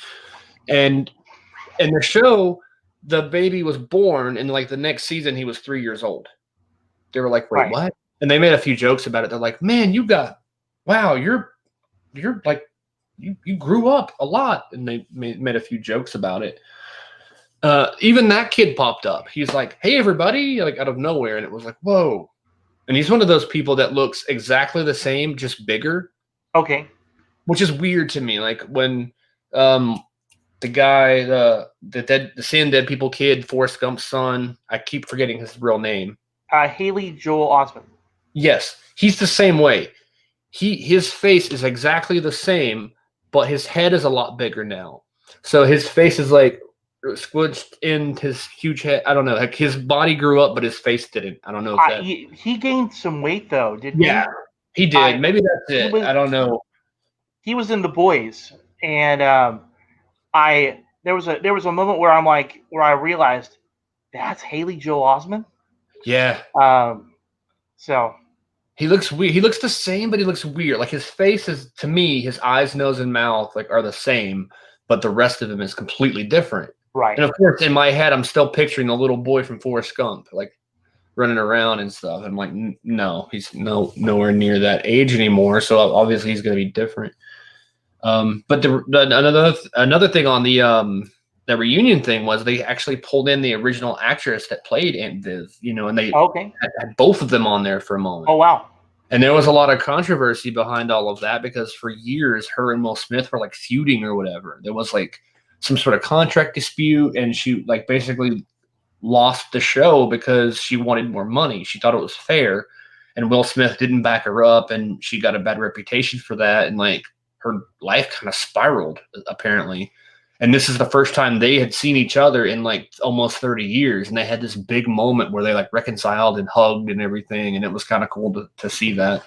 And in the show, the baby was born, and like the next season, he was 3 years old. They were like, "Wait, Right. what?" And they made a few jokes about it. They're like, "Man, wow, you're like you grew up a lot," and they made a few jokes about it. Even that kid popped up. He's like, "Hey, everybody!" Like out of nowhere, and it was like, "Whoa!" And he's one of those people that looks exactly the same, just bigger, Okay. which is weird to me. Like when the guy, the Seeing Dead People kid, Forrest Gump's son, I keep forgetting his real name. Haley Joel Osment. Yes, he's the same way. His face is exactly the same, but his head is a lot bigger now. So his face is like squished in his huge head. I don't know. Like his body grew up, but his face didn't. I don't know if that. He gained some weight though, didn't Yeah, he? he did. I Maybe that's he it. was I don't know. he was in The Boys, and I there was a moment where I realized that's Haley Joel Osment. Yeah, Um, So he looks weird. He looks the same, but he looks weird. Like his face is, to me, his eyes, nose, and mouth like are the same, but the rest of him is completely different. right. And of course, in my head, I'm still picturing the little boy from Forrest Gump, like running around and stuff. I'm like, no, he's nowhere near that age anymore. So obviously, he's going to be different. But another thing on the reunion thing was they actually pulled in the original actress that played Aunt Viv, and they Okay. had both of them on there for a moment. Oh wow. And there was a lot of controversy behind all of that because for years, her and Will Smith were like feuding or whatever. There was like some sort of contract dispute, and she like basically lost the show because she wanted more money. She thought it was fair, and Will Smith didn't back her up, and she got a bad reputation for that. And like her life kind of spiraled apparently. And this is the first time they had seen each other in like almost 30 years. And they had this big moment where they like reconciled and hugged and everything. And it was kind of cool to see that.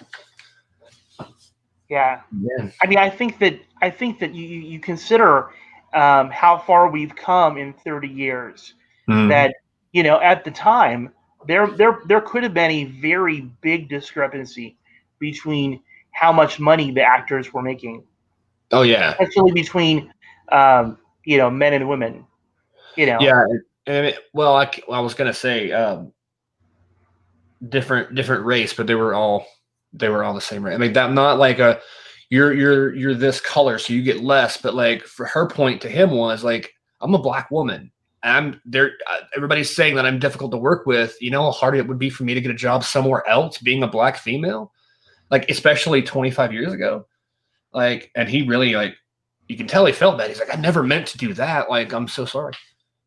Yeah. Yeah. I mean, I think that you consider how far we've come in 30 years. Mhm. That at the time there could have been a very big discrepancy between how much money the actors were making. Oh yeah. Especially between men and women. Yeah. And I was gonna say different race, but they were all the same race. I mean, that not like a you're this color, so you get less. But like for her point to him was like, I'm a black woman. I'm there. Everybody's saying that I'm difficult to work with. You know how hard it would be for me to get a job somewhere else, being a black female, like especially 25 years ago. Like, and he really like, you can tell he felt that. He's like, I never meant to do that. Like, I'm so sorry.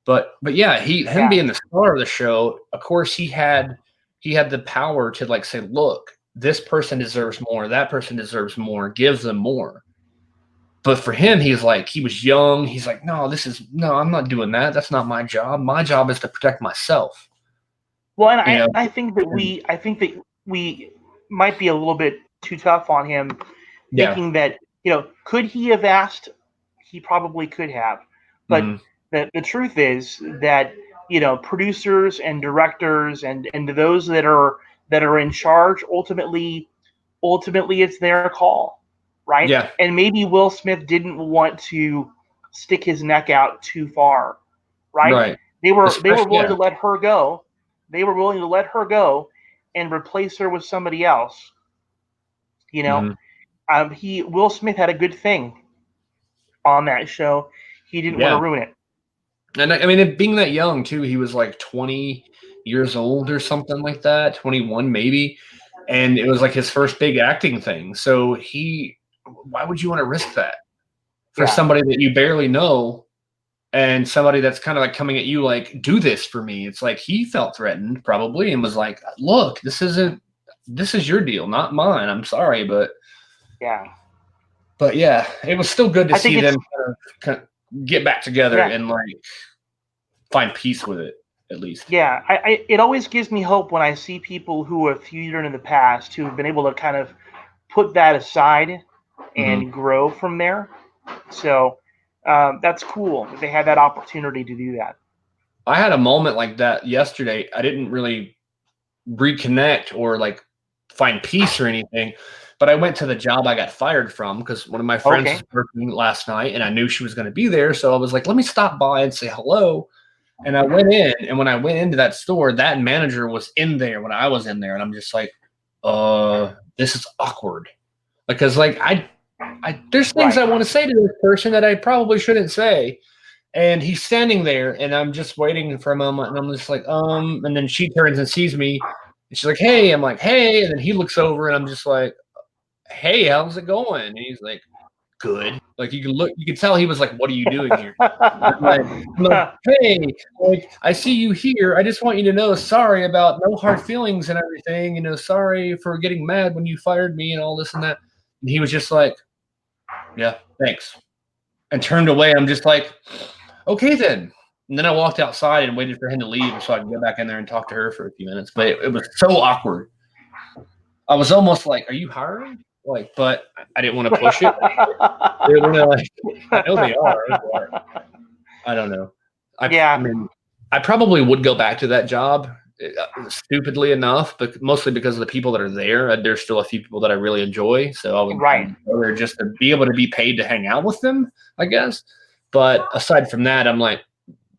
But yeah, him being the star of the show, of course, he had the power to like say, look, this person deserves more, that person deserves more, give them more. But for him, he was young. He's like, no, I'm not doing that. That's not my job. My job is to protect myself. Well, and I think that we might be a little bit too tough on him, thinking that could he have asked? He probably could have, but the truth is that producers and directors and those that are in charge ultimately it's their call, right? Yeah. And maybe Will Smith didn't want to stick his neck out too far, right? Right. They were willing to let her go. They were willing to let her go and replace her with somebody else. Will Smith had a good thing on that show. He didn't want to ruin it. And I mean, being that young too, he was like 20 years old or something like that, 21 maybe. And it was like his first big acting thing. So why would you want to risk that for somebody that you barely know and somebody that's kind of like coming at you like, do this for me? It's like he felt threatened probably and was like, look, this is your deal, not mine. I'm sorry, but yeah, it was still good to see them kind of get back together and like find peace with it at least. Yeah, it always gives me hope when I see people who have feuded in the past who have been able to kind of put that aside and grow from there. So that's cool that they had that opportunity to do that. I had a moment like that yesterday. I didn't really reconnect or like find peace or anything, but I went to the job I got fired from because one of my friends was working last night and I knew she was going to be there. So I was like, let me stop by and say hello. And I went in, and when I went into that store, that manager was in there when I was in there. And I'm just like, this is awkward. Because like there's things I want to say to this person that I probably shouldn't say. And he's standing there and I'm just waiting for a moment and I'm just like, and then she turns and sees me and she's like, hey, I'm like, hey. And then he looks over and I'm just like, hey, how's it going? And he's like, good. Like you can tell he was like, what are you doing here? I'm like, hey, like I see you here. I just want you to know, sorry about no hard feelings and everything. Sorry for getting mad when you fired me and all this and that. And he was just like, yeah, thanks. And turned away. I'm just like, okay then. And then I walked outside and waited for him to leave so I could go back in there and talk to her for a few minutes. But it was so awkward. I was almost like, are you hiring? Like, but I didn't want to push it. They're like, I know they are. But I don't know. I mean, I probably would go back to that job stupidly enough, but mostly because of the people that are there. There's still a few people that I really enjoy, so I would Right. go there just to be able to be paid to hang out with them, I guess. But aside from that, I'm like,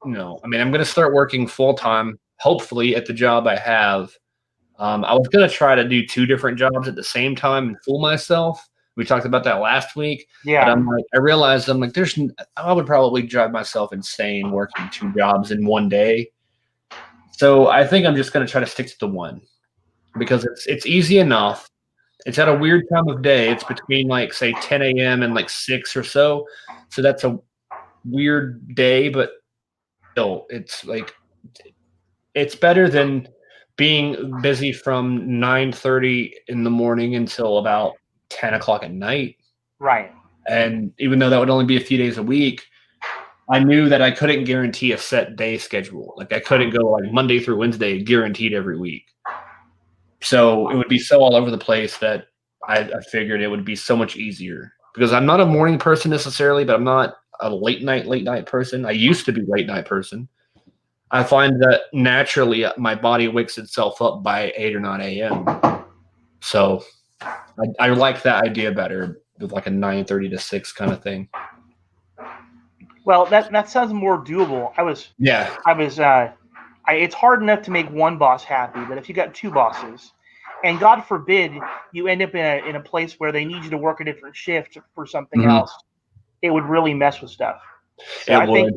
no. I mean, I'm going to start working full time, hopefully at the job I have. I was going to try to do 2 different jobs at the same time and fool myself. We talked about that last week, but Yeah. I realized I'm like, I would probably drive myself insane working 2 jobs in one day. So I think I'm just going to try to stick to the one because it's easy enough. It's at a weird time of day. It's between like say 10 a.m. and like 6 or so. So that's a weird day, but still, it's better than being busy from 9:30 in the morning until about 10 o'clock at night. Right. And even though that would only be a few days a week, I knew that I couldn't guarantee a set day schedule. Like I couldn't go like Monday through Wednesday guaranteed every week. So it would be so all over the place that I figured it would be so much easier because I'm not a morning person necessarily, but I'm not a late night person. I used to be late night person. I find that naturally my body wakes itself up by 8 or 9 a.m. So I like that idea better with like a 9:30 to 6 kind of thing. Well, that sounds more doable. Yeah. It's hard enough to make one boss happy, but if you got 2 bosses, and God forbid you end up in a place where they need you to work a different shift for something else, it would really mess with stuff. So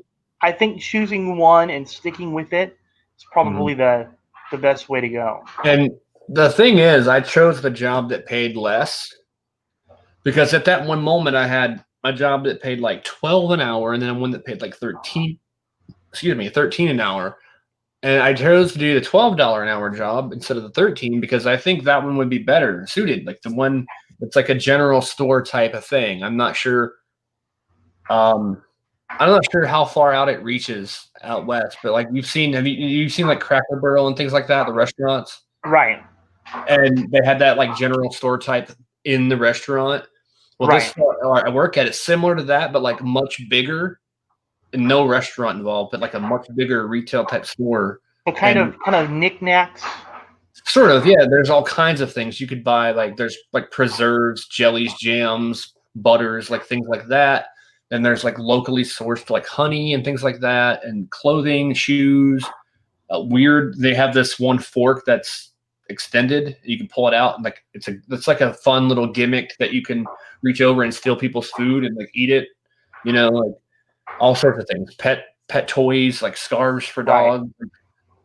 I think choosing one and sticking with it is probably the best way to go. And the thing is, I chose the job that paid less because at that one moment I had a job that paid like 12 an hour and then one that paid like 13 an hour. And I chose to do the $12 an hour job instead of the 13 because I think that one would be better suited. Like the one that's like a general store type of thing. I'm not sure. I'm not sure how far out it reaches out west, but like you've seen like Cracker Barrel and things like that, the restaurants? Right. And they had that like general store type in the restaurant. Well, Right. this store I work at is similar to that, but like much bigger and no restaurant involved, but like a much bigger retail type store. So kind of knickknacks. Sort of, yeah. There's all kinds of things you could buy. Like there's like preserves, jellies, jams, butters, like things like that. And there's like locally sourced like honey and things like that, and clothing, shoes. Weird. They have this one fork that's extended. You can pull it out, and like it's like a fun little gimmick that you can reach over and steal people's food and like eat it. You know, like all sorts of things. Pet toys, like scarves for dogs. Right.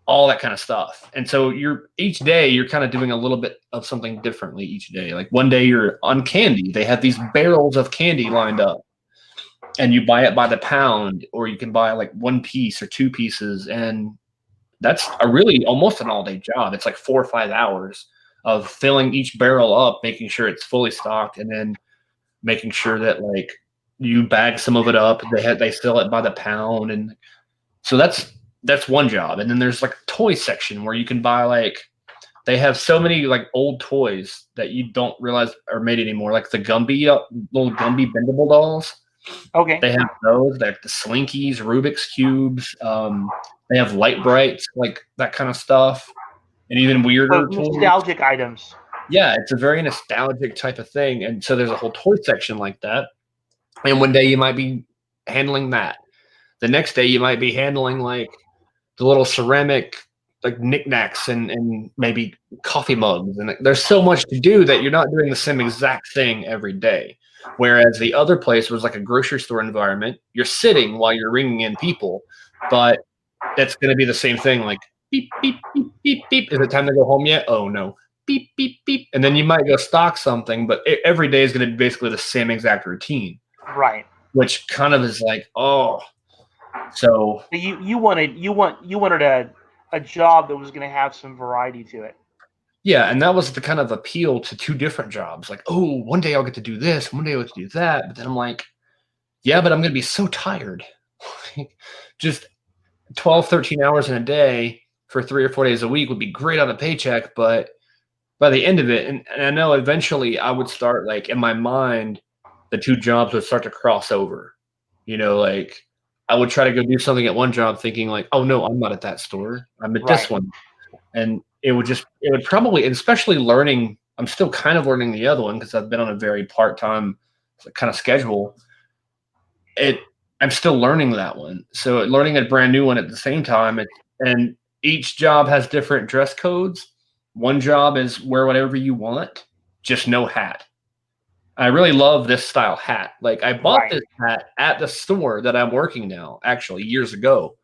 All that kind of stuff. And so each day you're kind of doing a little bit of something differently each day. Like one day you're on candy. They have these barrels of candy lined up and you buy it by the pound, or you can buy like 1 piece or 2 pieces. And that's a really almost an all day job. It's like 4 or 5 hours of filling each barrel up, making sure it's fully stocked, and then making sure that like you bag some of it up. They sell it by the pound. And so that's one job. And then there's like a toy section where you can buy like, they have so many like old toys that you don't realize are made anymore. Like the little Gumby bendable dolls. Okay. They have those. They have the Slinkies, Rubik's Cubes. They have Light Brights, like that kind of stuff. And even weirder nostalgic items. Yeah, it's a very nostalgic type of thing. And so there's a whole toy section like that. And one day you might be handling that. The next day you might be handling like the little ceramic like knickknacks and maybe coffee mugs. And there's so much to do that you're not doing the same exact thing every day. Whereas the other place was like a grocery store environment. You're sitting while you're ringing in people, but that's going to be the same thing. Like beep, beep, beep, beep, beep. Is it time to go home yet? Oh no. Beep, beep, beep. And then you might go stock something, but every day is going to be basically the same exact routine. Right. Which kind of is like, oh. So you wanted a job that was going to have some variety to it. Yeah, and that was the kind of appeal to 2 different jobs. Like, oh, one day I'll get to do this, one day I'll get to do that. But then I'm like, yeah, but I'm going to be so tired. Just 12, 13 hours in a day for 3 or 4 days a week would be great on a paycheck. But by the end of it, and I know eventually I would start like in my mind, the 2 jobs would start to cross over. You know, like I would try to go do something at one job thinking like, oh no, I'm not at that store. I'm at this one. And it would probably, especially learning, I'm still kind of learning the other one because I've been on a very part-time kind of schedule. I'm still learning that one. So learning a brand new one at the same time, and each job has different dress codes. One job is wear whatever you want, just no hat. I really love this style hat. Like I bought this hat at the store that I'm working now, actually years ago.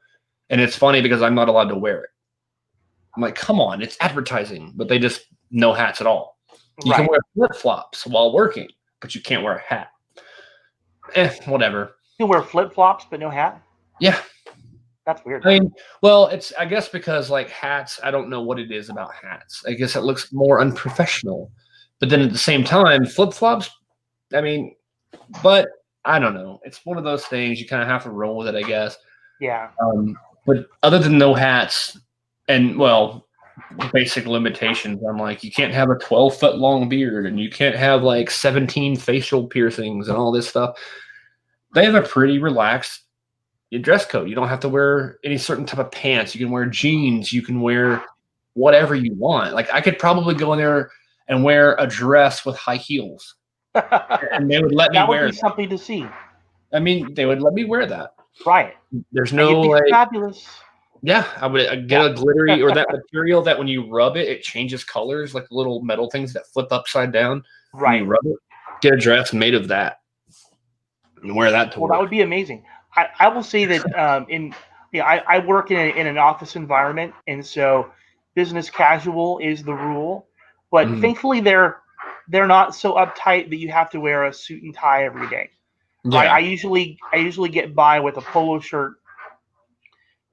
And it's funny because I'm not allowed to wear it. I'm like, come on, it's advertising, but they just no hats at all. You can wear flip-flops while working, but you can't wear a hat. Whatever. You can wear flip-flops, but no hat? Yeah. That's weird. I mean, well, it's, I guess because like hats, I don't know what it is about hats. I guess it looks more unprofessional. But then at the same time, flip-flops, I mean, but I don't know. It's one of those things you kind of have to roll with it, I guess. Yeah. But other than no hats and, well, basic limitations, I'm like, you can't have a 12-foot long beard and you can't have like 17 facial piercings and all this stuff. They have a pretty relaxed dress code. You don't have to wear any certain type of pants. You can wear jeans. You can wear whatever you want. Like I could probably go in there and wear a dress with high heels. And they would let me wear that. That would be something to see. I mean, they would let me wear that. Right. There's no like fabulous. Yeah, I would get a glittery or that material that when you rub it, it changes colors, like little metal things that flip upside down. Right. When you rub it, get a dress made of that and wear that to work. That would be amazing. I will say that I work in an office environment, and so business casual is the rule. But thankfully, they're not so uptight that you have to wear a suit and tie every day. Yeah. Right? I usually get by with a polo shirt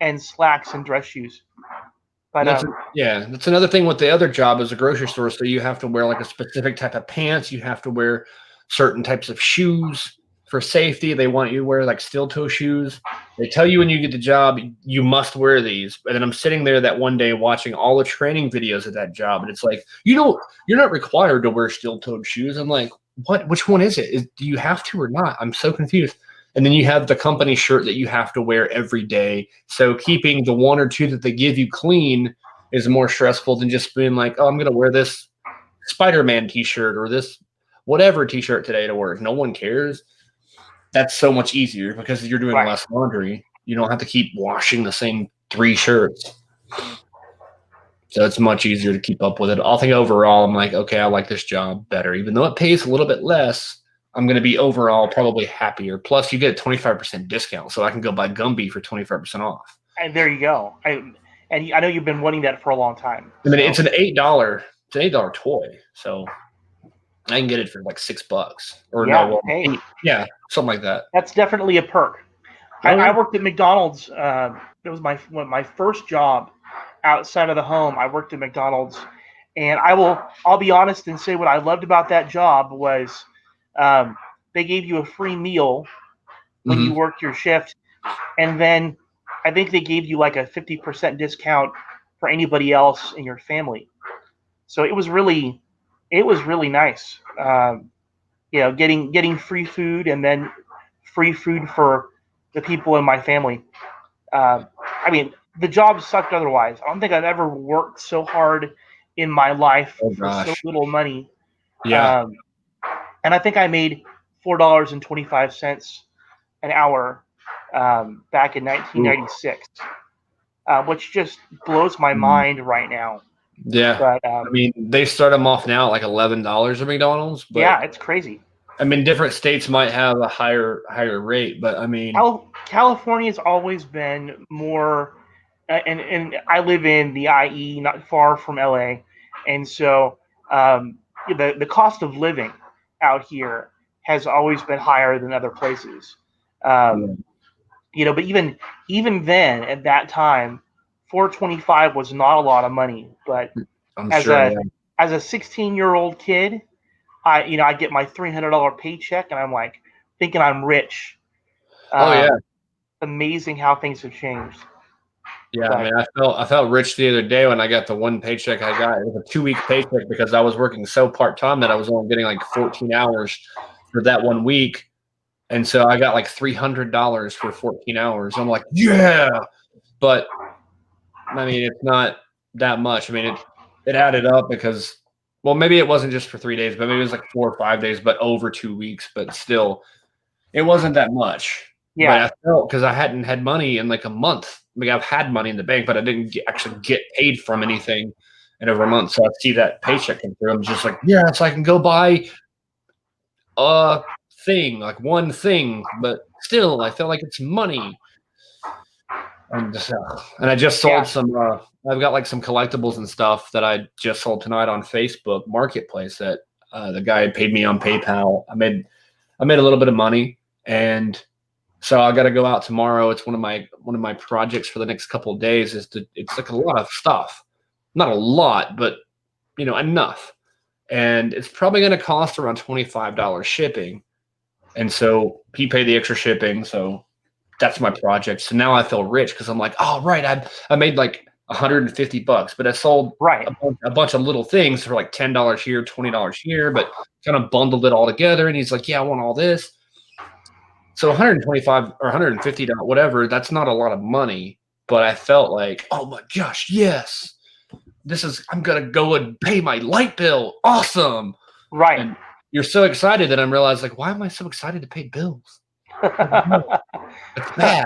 and slacks and dress shoes. But that's another thing with the other job is a grocery store. So you have to wear like a specific type of pants. You have to wear certain types of shoes for safety. They want you to wear like steel toe shoes. They tell you when you get the job, you must wear these. And then I'm sitting there that one day watching all the training videos of that job. And it's like, you're not required to wear steel toed shoes. I'm like, what? Which one is it? Do you have to or not? I'm so confused. And then you have the company shirt that you have to wear every day. So keeping the one or two that they give you clean is more stressful than just being like, oh, I'm going to wear this Spider-Man t-shirt or this whatever t-shirt today to work. No one cares. That's so much easier because you're doing less laundry. You don't have to keep washing the same 3 shirts. So it's much easier to keep up with it. I think overall, I'm like, okay, I like this job better. Even though it pays a little bit less, I'm going to be overall probably happier. Plus, you get a 25% discount, so I can go buy Gumby for 25% off. And there you go. And I know you've been wanting that for a long time. I mean, it's an $8 toy, so I can get it for like $6 or something like that. That's definitely a perk. I worked at McDonald's. It was my first job outside of the home. I worked at McDonald's, and I'll be honest and say what I loved about that job was they gave you a free meal when you worked your shift, and then I think they gave you like a 50% discount for anybody else in your family. So it was really nice. Getting free food and then free food for the people in my family. I mean, the job sucked otherwise. I don't think I've ever worked so hard in my life for so little money. Yeah. And I think I made $4.25 an hour back in 1996, which just blows my mind right now. Yeah. But, I mean, they start them off now at like $11 at McDonald's. But, yeah, it's crazy. I mean, different states might have a higher rate, but I mean, California's always been more, and I live in the IE, not far from LA, and so the cost of living out here has always been higher than other places. But even then at that time, $4.25 was not a lot of money. But as a 16-year-old kid, I get my $300 paycheck, and I'm like thinking I'm rich. Amazing how things have changed. Yeah, I mean, I felt rich the other day when I got the one paycheck I got. It was a 2-week paycheck because I was working so part-time that I was only getting like 14 hours for that 1 week. And so I got like $300 for 14 hours. I'm like, yeah. But I mean, it's not that much. I mean, it added up because, well, maybe it wasn't just for 3 days, but maybe it was like 4 or 5 days, but over 2 weeks. But still, it wasn't that much. But Yeah. I felt because I hadn't had money in like a month. I mean, I've had money in the bank, but I didn't actually get paid from anything in over a month. So I see that paycheck come through. I'm just like, yeah, so I can go buy a thing, like one thing, but still, I feel like it's money. And I just sold Yeah. some. I've got like some collectibles and stuff that I just sold tonight on Facebook Marketplace. That the guy paid me on PayPal. I made a little bit of money, and so I got to go out tomorrow. It's one of my projects for the next couple of days. It's like a lot of stuff, not a lot, but enough, and it's probably going to cost around $25 shipping. And so he paid the extra shipping. So that's my project. So now I feel rich because I'm like, oh right, I made like $150, but I sold Right. a bunch of little things for like $10 here, $20 here, but kind of bundled it all together. And he's like, yeah, I want all this. So 125 or $150, whatever, that's not a lot of money, but I felt like, oh my gosh, yes, I'm gonna go and pay my light bill. Awesome. Right. And you're so excited that I'm realized like, why am I so excited to pay bills? Like, no, it's bad.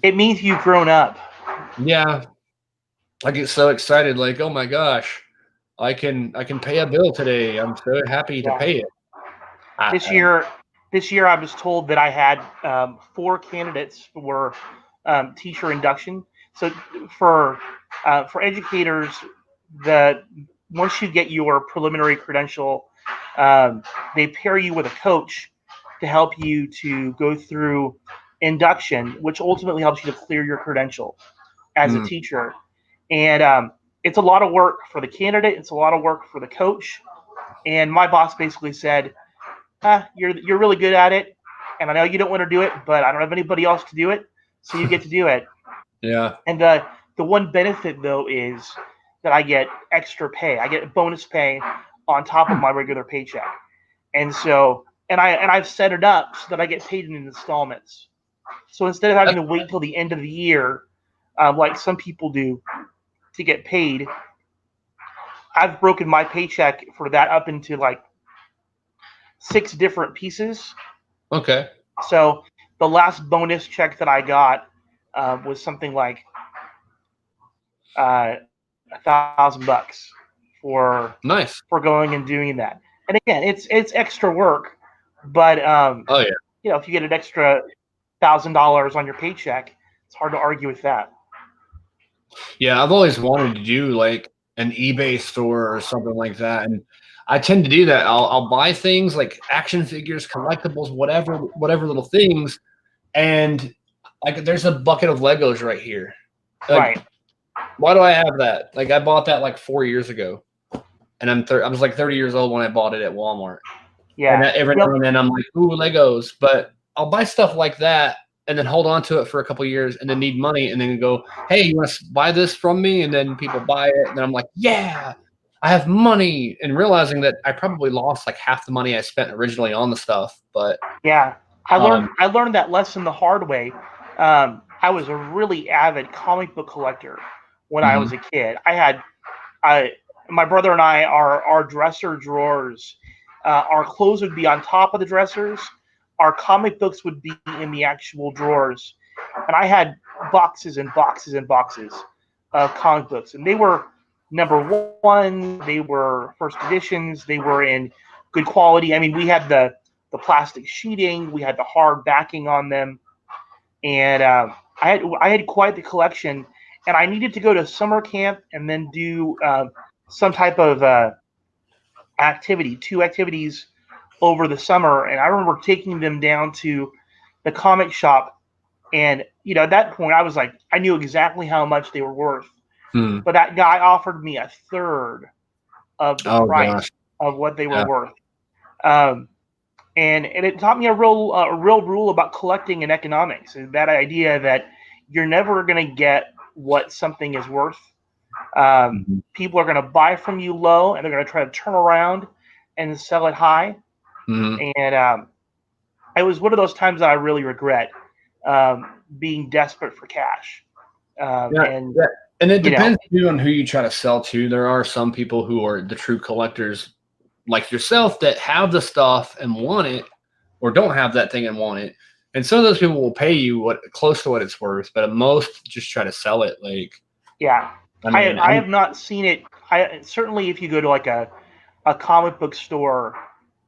It means you've grown up. Yeah. I get so excited, like, oh my gosh, I can pay a bill today. I'm so happy to Yeah. pay it. This I don't. year, this year I was told that I had 4 candidates for teacher induction. So for educators, the once you get your preliminary credential, they pair you with a coach to help you to go through induction, which ultimately helps you to clear your credential as a Mm, teacher. And it's a lot of work for the candidate. It's a lot of work for the coach. And my boss basically said, you're really good at it, and I know you don't want to do it, but I don't have anybody else to do it, so you get to do it. yeah. And the one benefit though is that I get extra pay. I get bonus pay on top of my regular paycheck, and so I've set it up so that I get paid in installments. So instead of having That's to wait till the end of the year, like some people do, to get paid, I've broken my paycheck for that up into like 6 different pieces. okay. So the last bonus check that I got was something like $1,000 for Nice. going and doing that. And again, it's extra work, but Oh yeah. if you get an extra $1,000 on your paycheck, it's hard to argue with that. Yeah, I've always wanted to do like an eBay store or something like that, and I tend to do that. I'll buy things like action figures, collectibles, whatever little things, and like there's a bucket of Legos right here. Like, Right. why do I have that? Like, I bought that like 4 years ago, and I was like 30 years old when I bought it at Walmart. And Yeah. every Yep. now and then I'm like, ooh, Legos. But I'll buy stuff like that and then hold on to it for a couple years and then need money and then go, hey, you want to buy this from me? And then people buy it. And then I'm like, yeah, I have money. And realizing that I probably lost like half the money I spent originally on the stuff. But Yeah. I learned um, I learned that lesson the hard way. I was a really avid comic book collector when I was mhm. a kid. I my brother and I, our dresser drawers, our clothes would be on top of the dressers. Our comic books would be in the actual drawers, and I had boxes and boxes and boxes of comic books, and they were number one. They were first editions. They were in good quality. I mean, we had the plastic sheeting, we had the hard backing on them, and I had quite the collection. And I needed to go to summer camp and then do some type of activity, 2 activities over the summer. And I remember taking them down to the comic shop, and at that point, I was like, I knew exactly how much they were worth. Hmm. But that guy offered me a third of the Oh price gosh. of what they were Yeah. worth. Um, and it taught me a real rule about collecting in economics. Is that idea that you're never going to get what something is worth. Mhm. People are going to buy from you low, and they're going to try to turn around and sell it high. Mhm. And it was one of those times that I really regret being desperate for cash. Yeah. And Yeah. And it you know. depends too on who you try to sell to. There are some people who are the true collectors like yourself that have the stuff and want it, or don't have that thing and want it. And some of those people will pay you what close to what it's worth, but most just try to sell it. Like, Yeah, I mean, I have not seen it. I certainly, if you go to like a comic book store,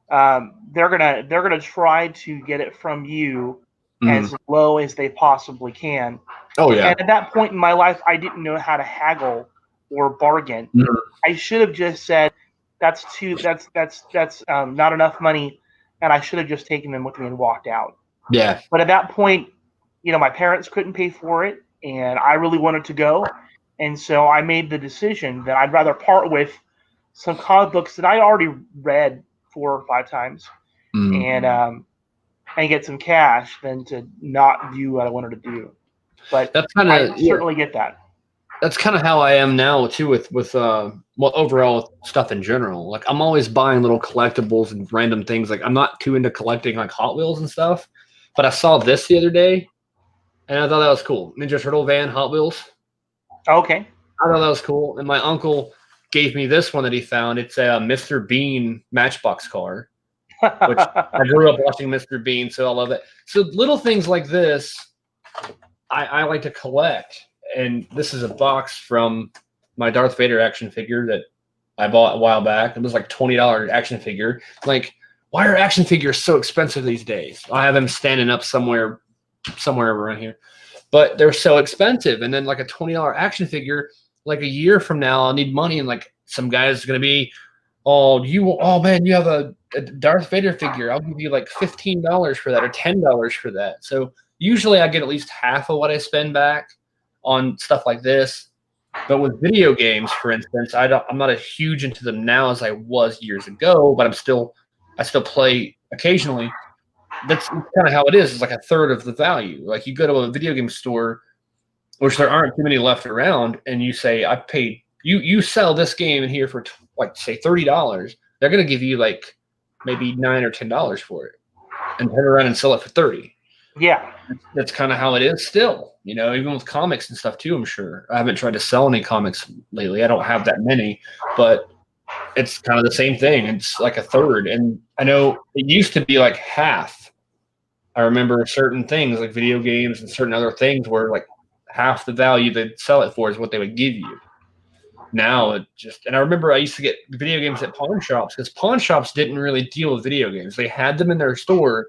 they're gonna try to get it from you mhm. as low as they possibly can. Oh yeah. And at that point in my life, I didn't know how to haggle or bargain. Mhm. I should have just said, that's not enough money, and I should have just taken them with me and walked out. Yeah. But at that point, my parents couldn't pay for it, and I really wanted to go, and so I made the decision that I'd rather part with some comic books that I already read 4 or 5 times, Mhm. and get some cash than to not do what I wanted to do. But That's kind I of certainly get that. that's kind of how I am now too with well overall stuff in general. Like I'm always buying little collectibles and random things. Like I'm not too into collecting like Hot Wheels and stuff, but I saw this the other day and I thought that was cool. Ninja Turtle van Hot Wheels. Okay. I thought that was cool. And my uncle gave me this one that he found. It's a Mr. Bean Matchbox car, which I grew up watching Mr. Bean, so I love it. So little things like this, I like to collect. And this is a box from my Darth Vader action figure that I bought a while back. It was like $20 action figure. Like, why are action figures so expensive these days? I have them standing up somewhere around here, but they're so expensive. And then like a $20 action figure, like a year from now, I'll need money, and like some guy's gonna be, oh man, you have a Darth Vader figure. I'll give you like $15 for that or $10 for that. So usually I get at least half of what I spend back on stuff like this. But with video games, for instance, I'm not as huge into them now as I was years ago, but I still play occasionally. That's kind of how it is. It's like a third of the value. Like you go to a video game store, which there aren't too many left around, and you say, I paid you sell this game in here for like say $30. They're gonna give you like maybe $9 or $10 for it, and turn around and sell it for 30. Yeah. That's kind of how it is still, even with comics and stuff too. I'm sure I haven't tried to sell any comics lately. I don't have that many, but it's kind of the same thing. It's like a third, and I know it used to be like half. I remember certain things like video games and certain other things where like half the value they'd sell it for is what they would give you. Now and I remember I used to get video games at pawn shops because pawn shops didn't really deal with video games. They had them in their store,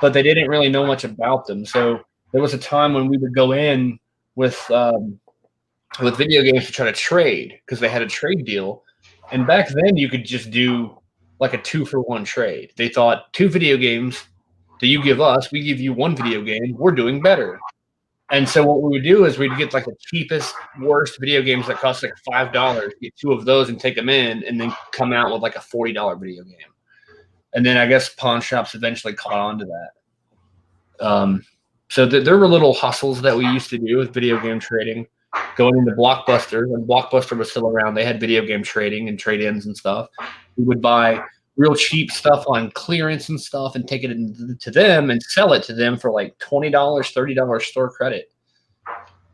but they didn't really know much about them. So there was a time when we would go in with video games to try to trade because they had a trade deal. And back then you could just do like a 2-for-1 trade. They thought 2 video games that you give us, we give you 1 video game, we're doing better. And so what we would do is we'd get like the cheapest, worst video games that cost like $5, get 2 of those and take them in, and then come out with like a $40 video game. And then I guess pawn shops eventually caught on to that. So there were little hustles that we used to do with video game trading. Going into Blockbuster, when Blockbuster was still around, they had video game trading and trade-ins and stuff. We would buy real cheap stuff on clearance and stuff and take it to them and sell it to them for like $20, $30 store credit.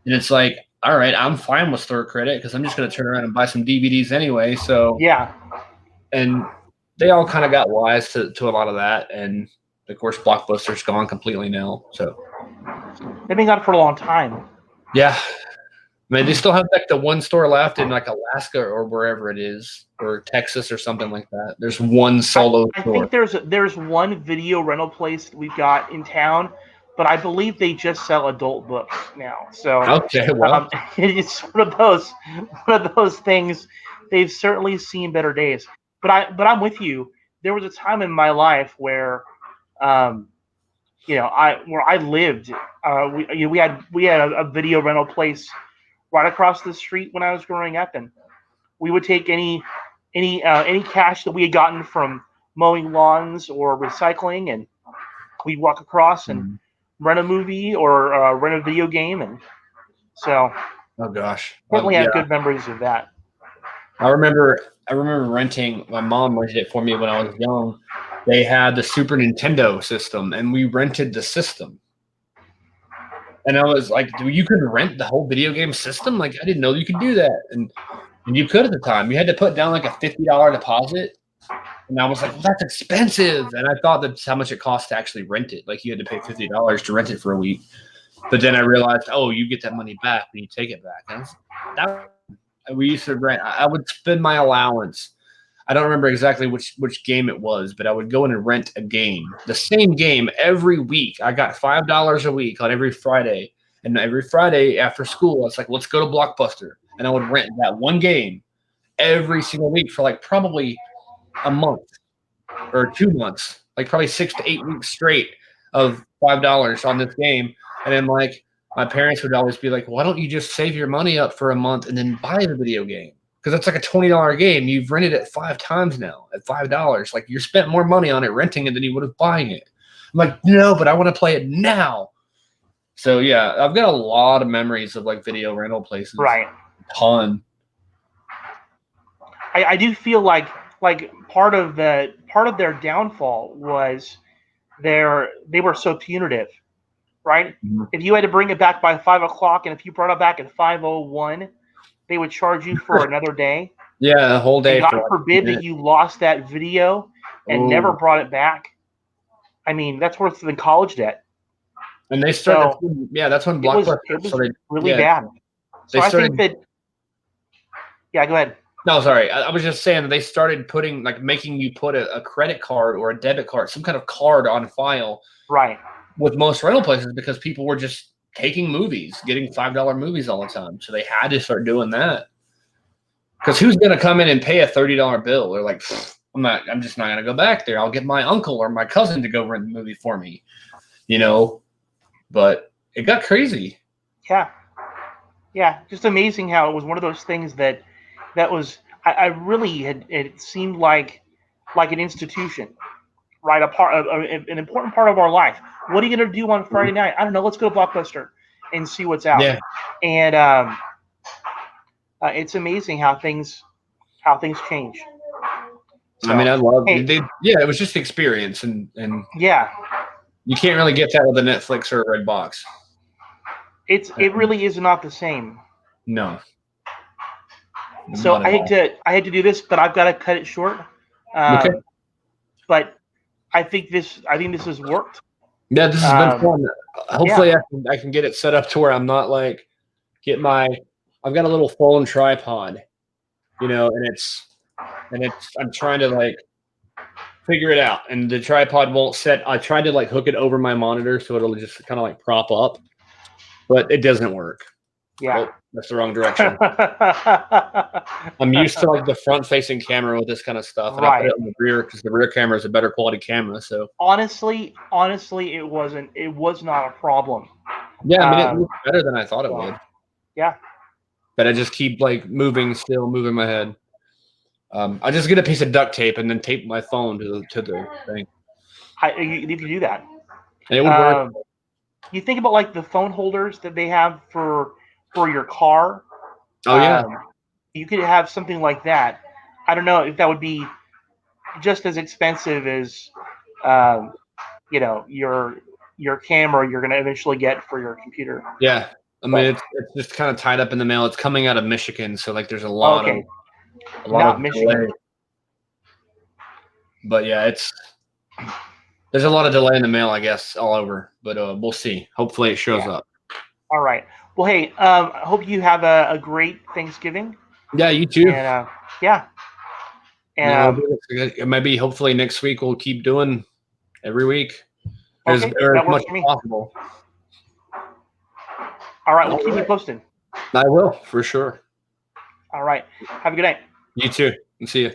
And it's like, all right, I'm fine with store credit because I'm just going to turn around and buy some DVDs anyway. So Yeah. and they all kind of got wise to a lot of that. And of course, Blockbuster's gone completely now. So They've been gone for a long time. yeah. I mean, they still have like the one store left in like Alaska or wherever it is, or Texas or something like that. There's one solo I store. think there's one video rental place that we've got in town, but I believe they just sell adult books now. So Okay, well, it's one of those things. They've certainly seen better days. But I'm with you. There was a time in my life where, I lived. We had a video rental place right across the street when I was growing up, and we would take any cash that we had gotten from mowing lawns or recycling, and we'd walk across and rent a movie or rent a video game, and so oh gosh, certainly yeah. have good memories of that. I remember renting. My mom rented it for me when I was young. They had the Super Nintendo system, and we rented the system. And I was like, dude, you could rent the whole video game system? Like, I didn't know you could do that. And you could at the time. You had to put down like a $50 deposit. And I was like, well, that's expensive. And I thought that's how much it cost to actually rent it. Like, you had to pay $50 to rent it for a week. But then I realized, oh, you get that money back when you take it back. And we used to rent. I would spend my allowance. I don't remember exactly which game it was, but I would go in and rent a game, the same game every week. I got $5 a week on every Friday, and every Friday after school, I was like, let's go to Blockbuster, and I would rent that one game every single week for like probably a month or 2 months, like probably 6 to 8 weeks straight of $5 on this game, and then like my parents would always be like, why don't you just save your money up for a month and then buy the video game? Because it's like a $20 game. You've rented it 5 times now at $5. Like, you spent more money on it renting it than you would have buying it. I'm like, no, but I want to play it now. So yeah, I've got a lot of memories of like video rental places. Right. A ton. I do feel like part of their downfall was they were so punitive, right? Mm-hmm. If you had to bring it back by 5 o'clock, and if you brought it back at 5:01, they would charge you for another day. Yeah, a whole day. And God forbid that you lost that video and never brought it back. I mean, that's worse than college debt. And they started. So, that's when Blockbuster started really bad. So I think that. Yeah, go ahead. No, sorry. I was just saying that they started making you put a credit card or a debit card, some kind of card on file. Right. With most rental places, because people were just taking movies, getting $5 movies all the time. So they had to start doing that. Because who's going to come in and pay a $30 bill? They're like, I'm just not going to go back there. I'll get my uncle or my cousin to go rent the movie for me, But it got crazy. Yeah. Yeah. Just amazing how it was one of those things that was, I really it seemed like an institution, right? An important part of our life. What are you going to do on Friday night? I don't know. Let's go to Blockbuster and see what's out. Yeah. And it's amazing how things change. So, I mean, I love it. It was just experience, and yeah, you can't really get that with a Netflix or a Redbox. It really is not the same. No. So I had to do this, but I've got to cut it short. Okay. But I think this has worked. Yeah, this has been fun. Hopefully, I can get it set up to where I'm not like I've got a little phone tripod, and I'm trying to like figure it out, and the tripod won't set. I tried to like hook it over my monitor so it'll just kind of like prop up, but it doesn't work. Yeah. Oh, that's the wrong direction. I'm used to like the front-facing camera with this kind of stuff, and I put it in the rear because the rear camera is a better quality camera. So honestly, it was not a problem. Yeah, I mean, it looked better than I thought it would. Yeah. But I just keep like moving my head. I just get a piece of duct tape and then tape my phone to the thing. You can do that. And it would work. You think about like the phone holders that they have for your car. Oh yeah. You could have something like that. I don't know if that would be just as expensive as your camera you're going to eventually get for your computer. Yeah. I mean, it's just kind of tied up in the mail. It's coming out of Michigan, so like there's a lot of Michigan. delay. But yeah, there's a lot of delay in the mail, I guess, all over. But we'll see. Hopefully, it shows up. All right. Well, hey, I hope you have a great Thanksgiving. Yeah, you too. And And maybe hopefully next week we'll keep doing every week. As much as possible. All right, we'll keep you posted. I will, for sure. All right. Have a good night. You too. And see you.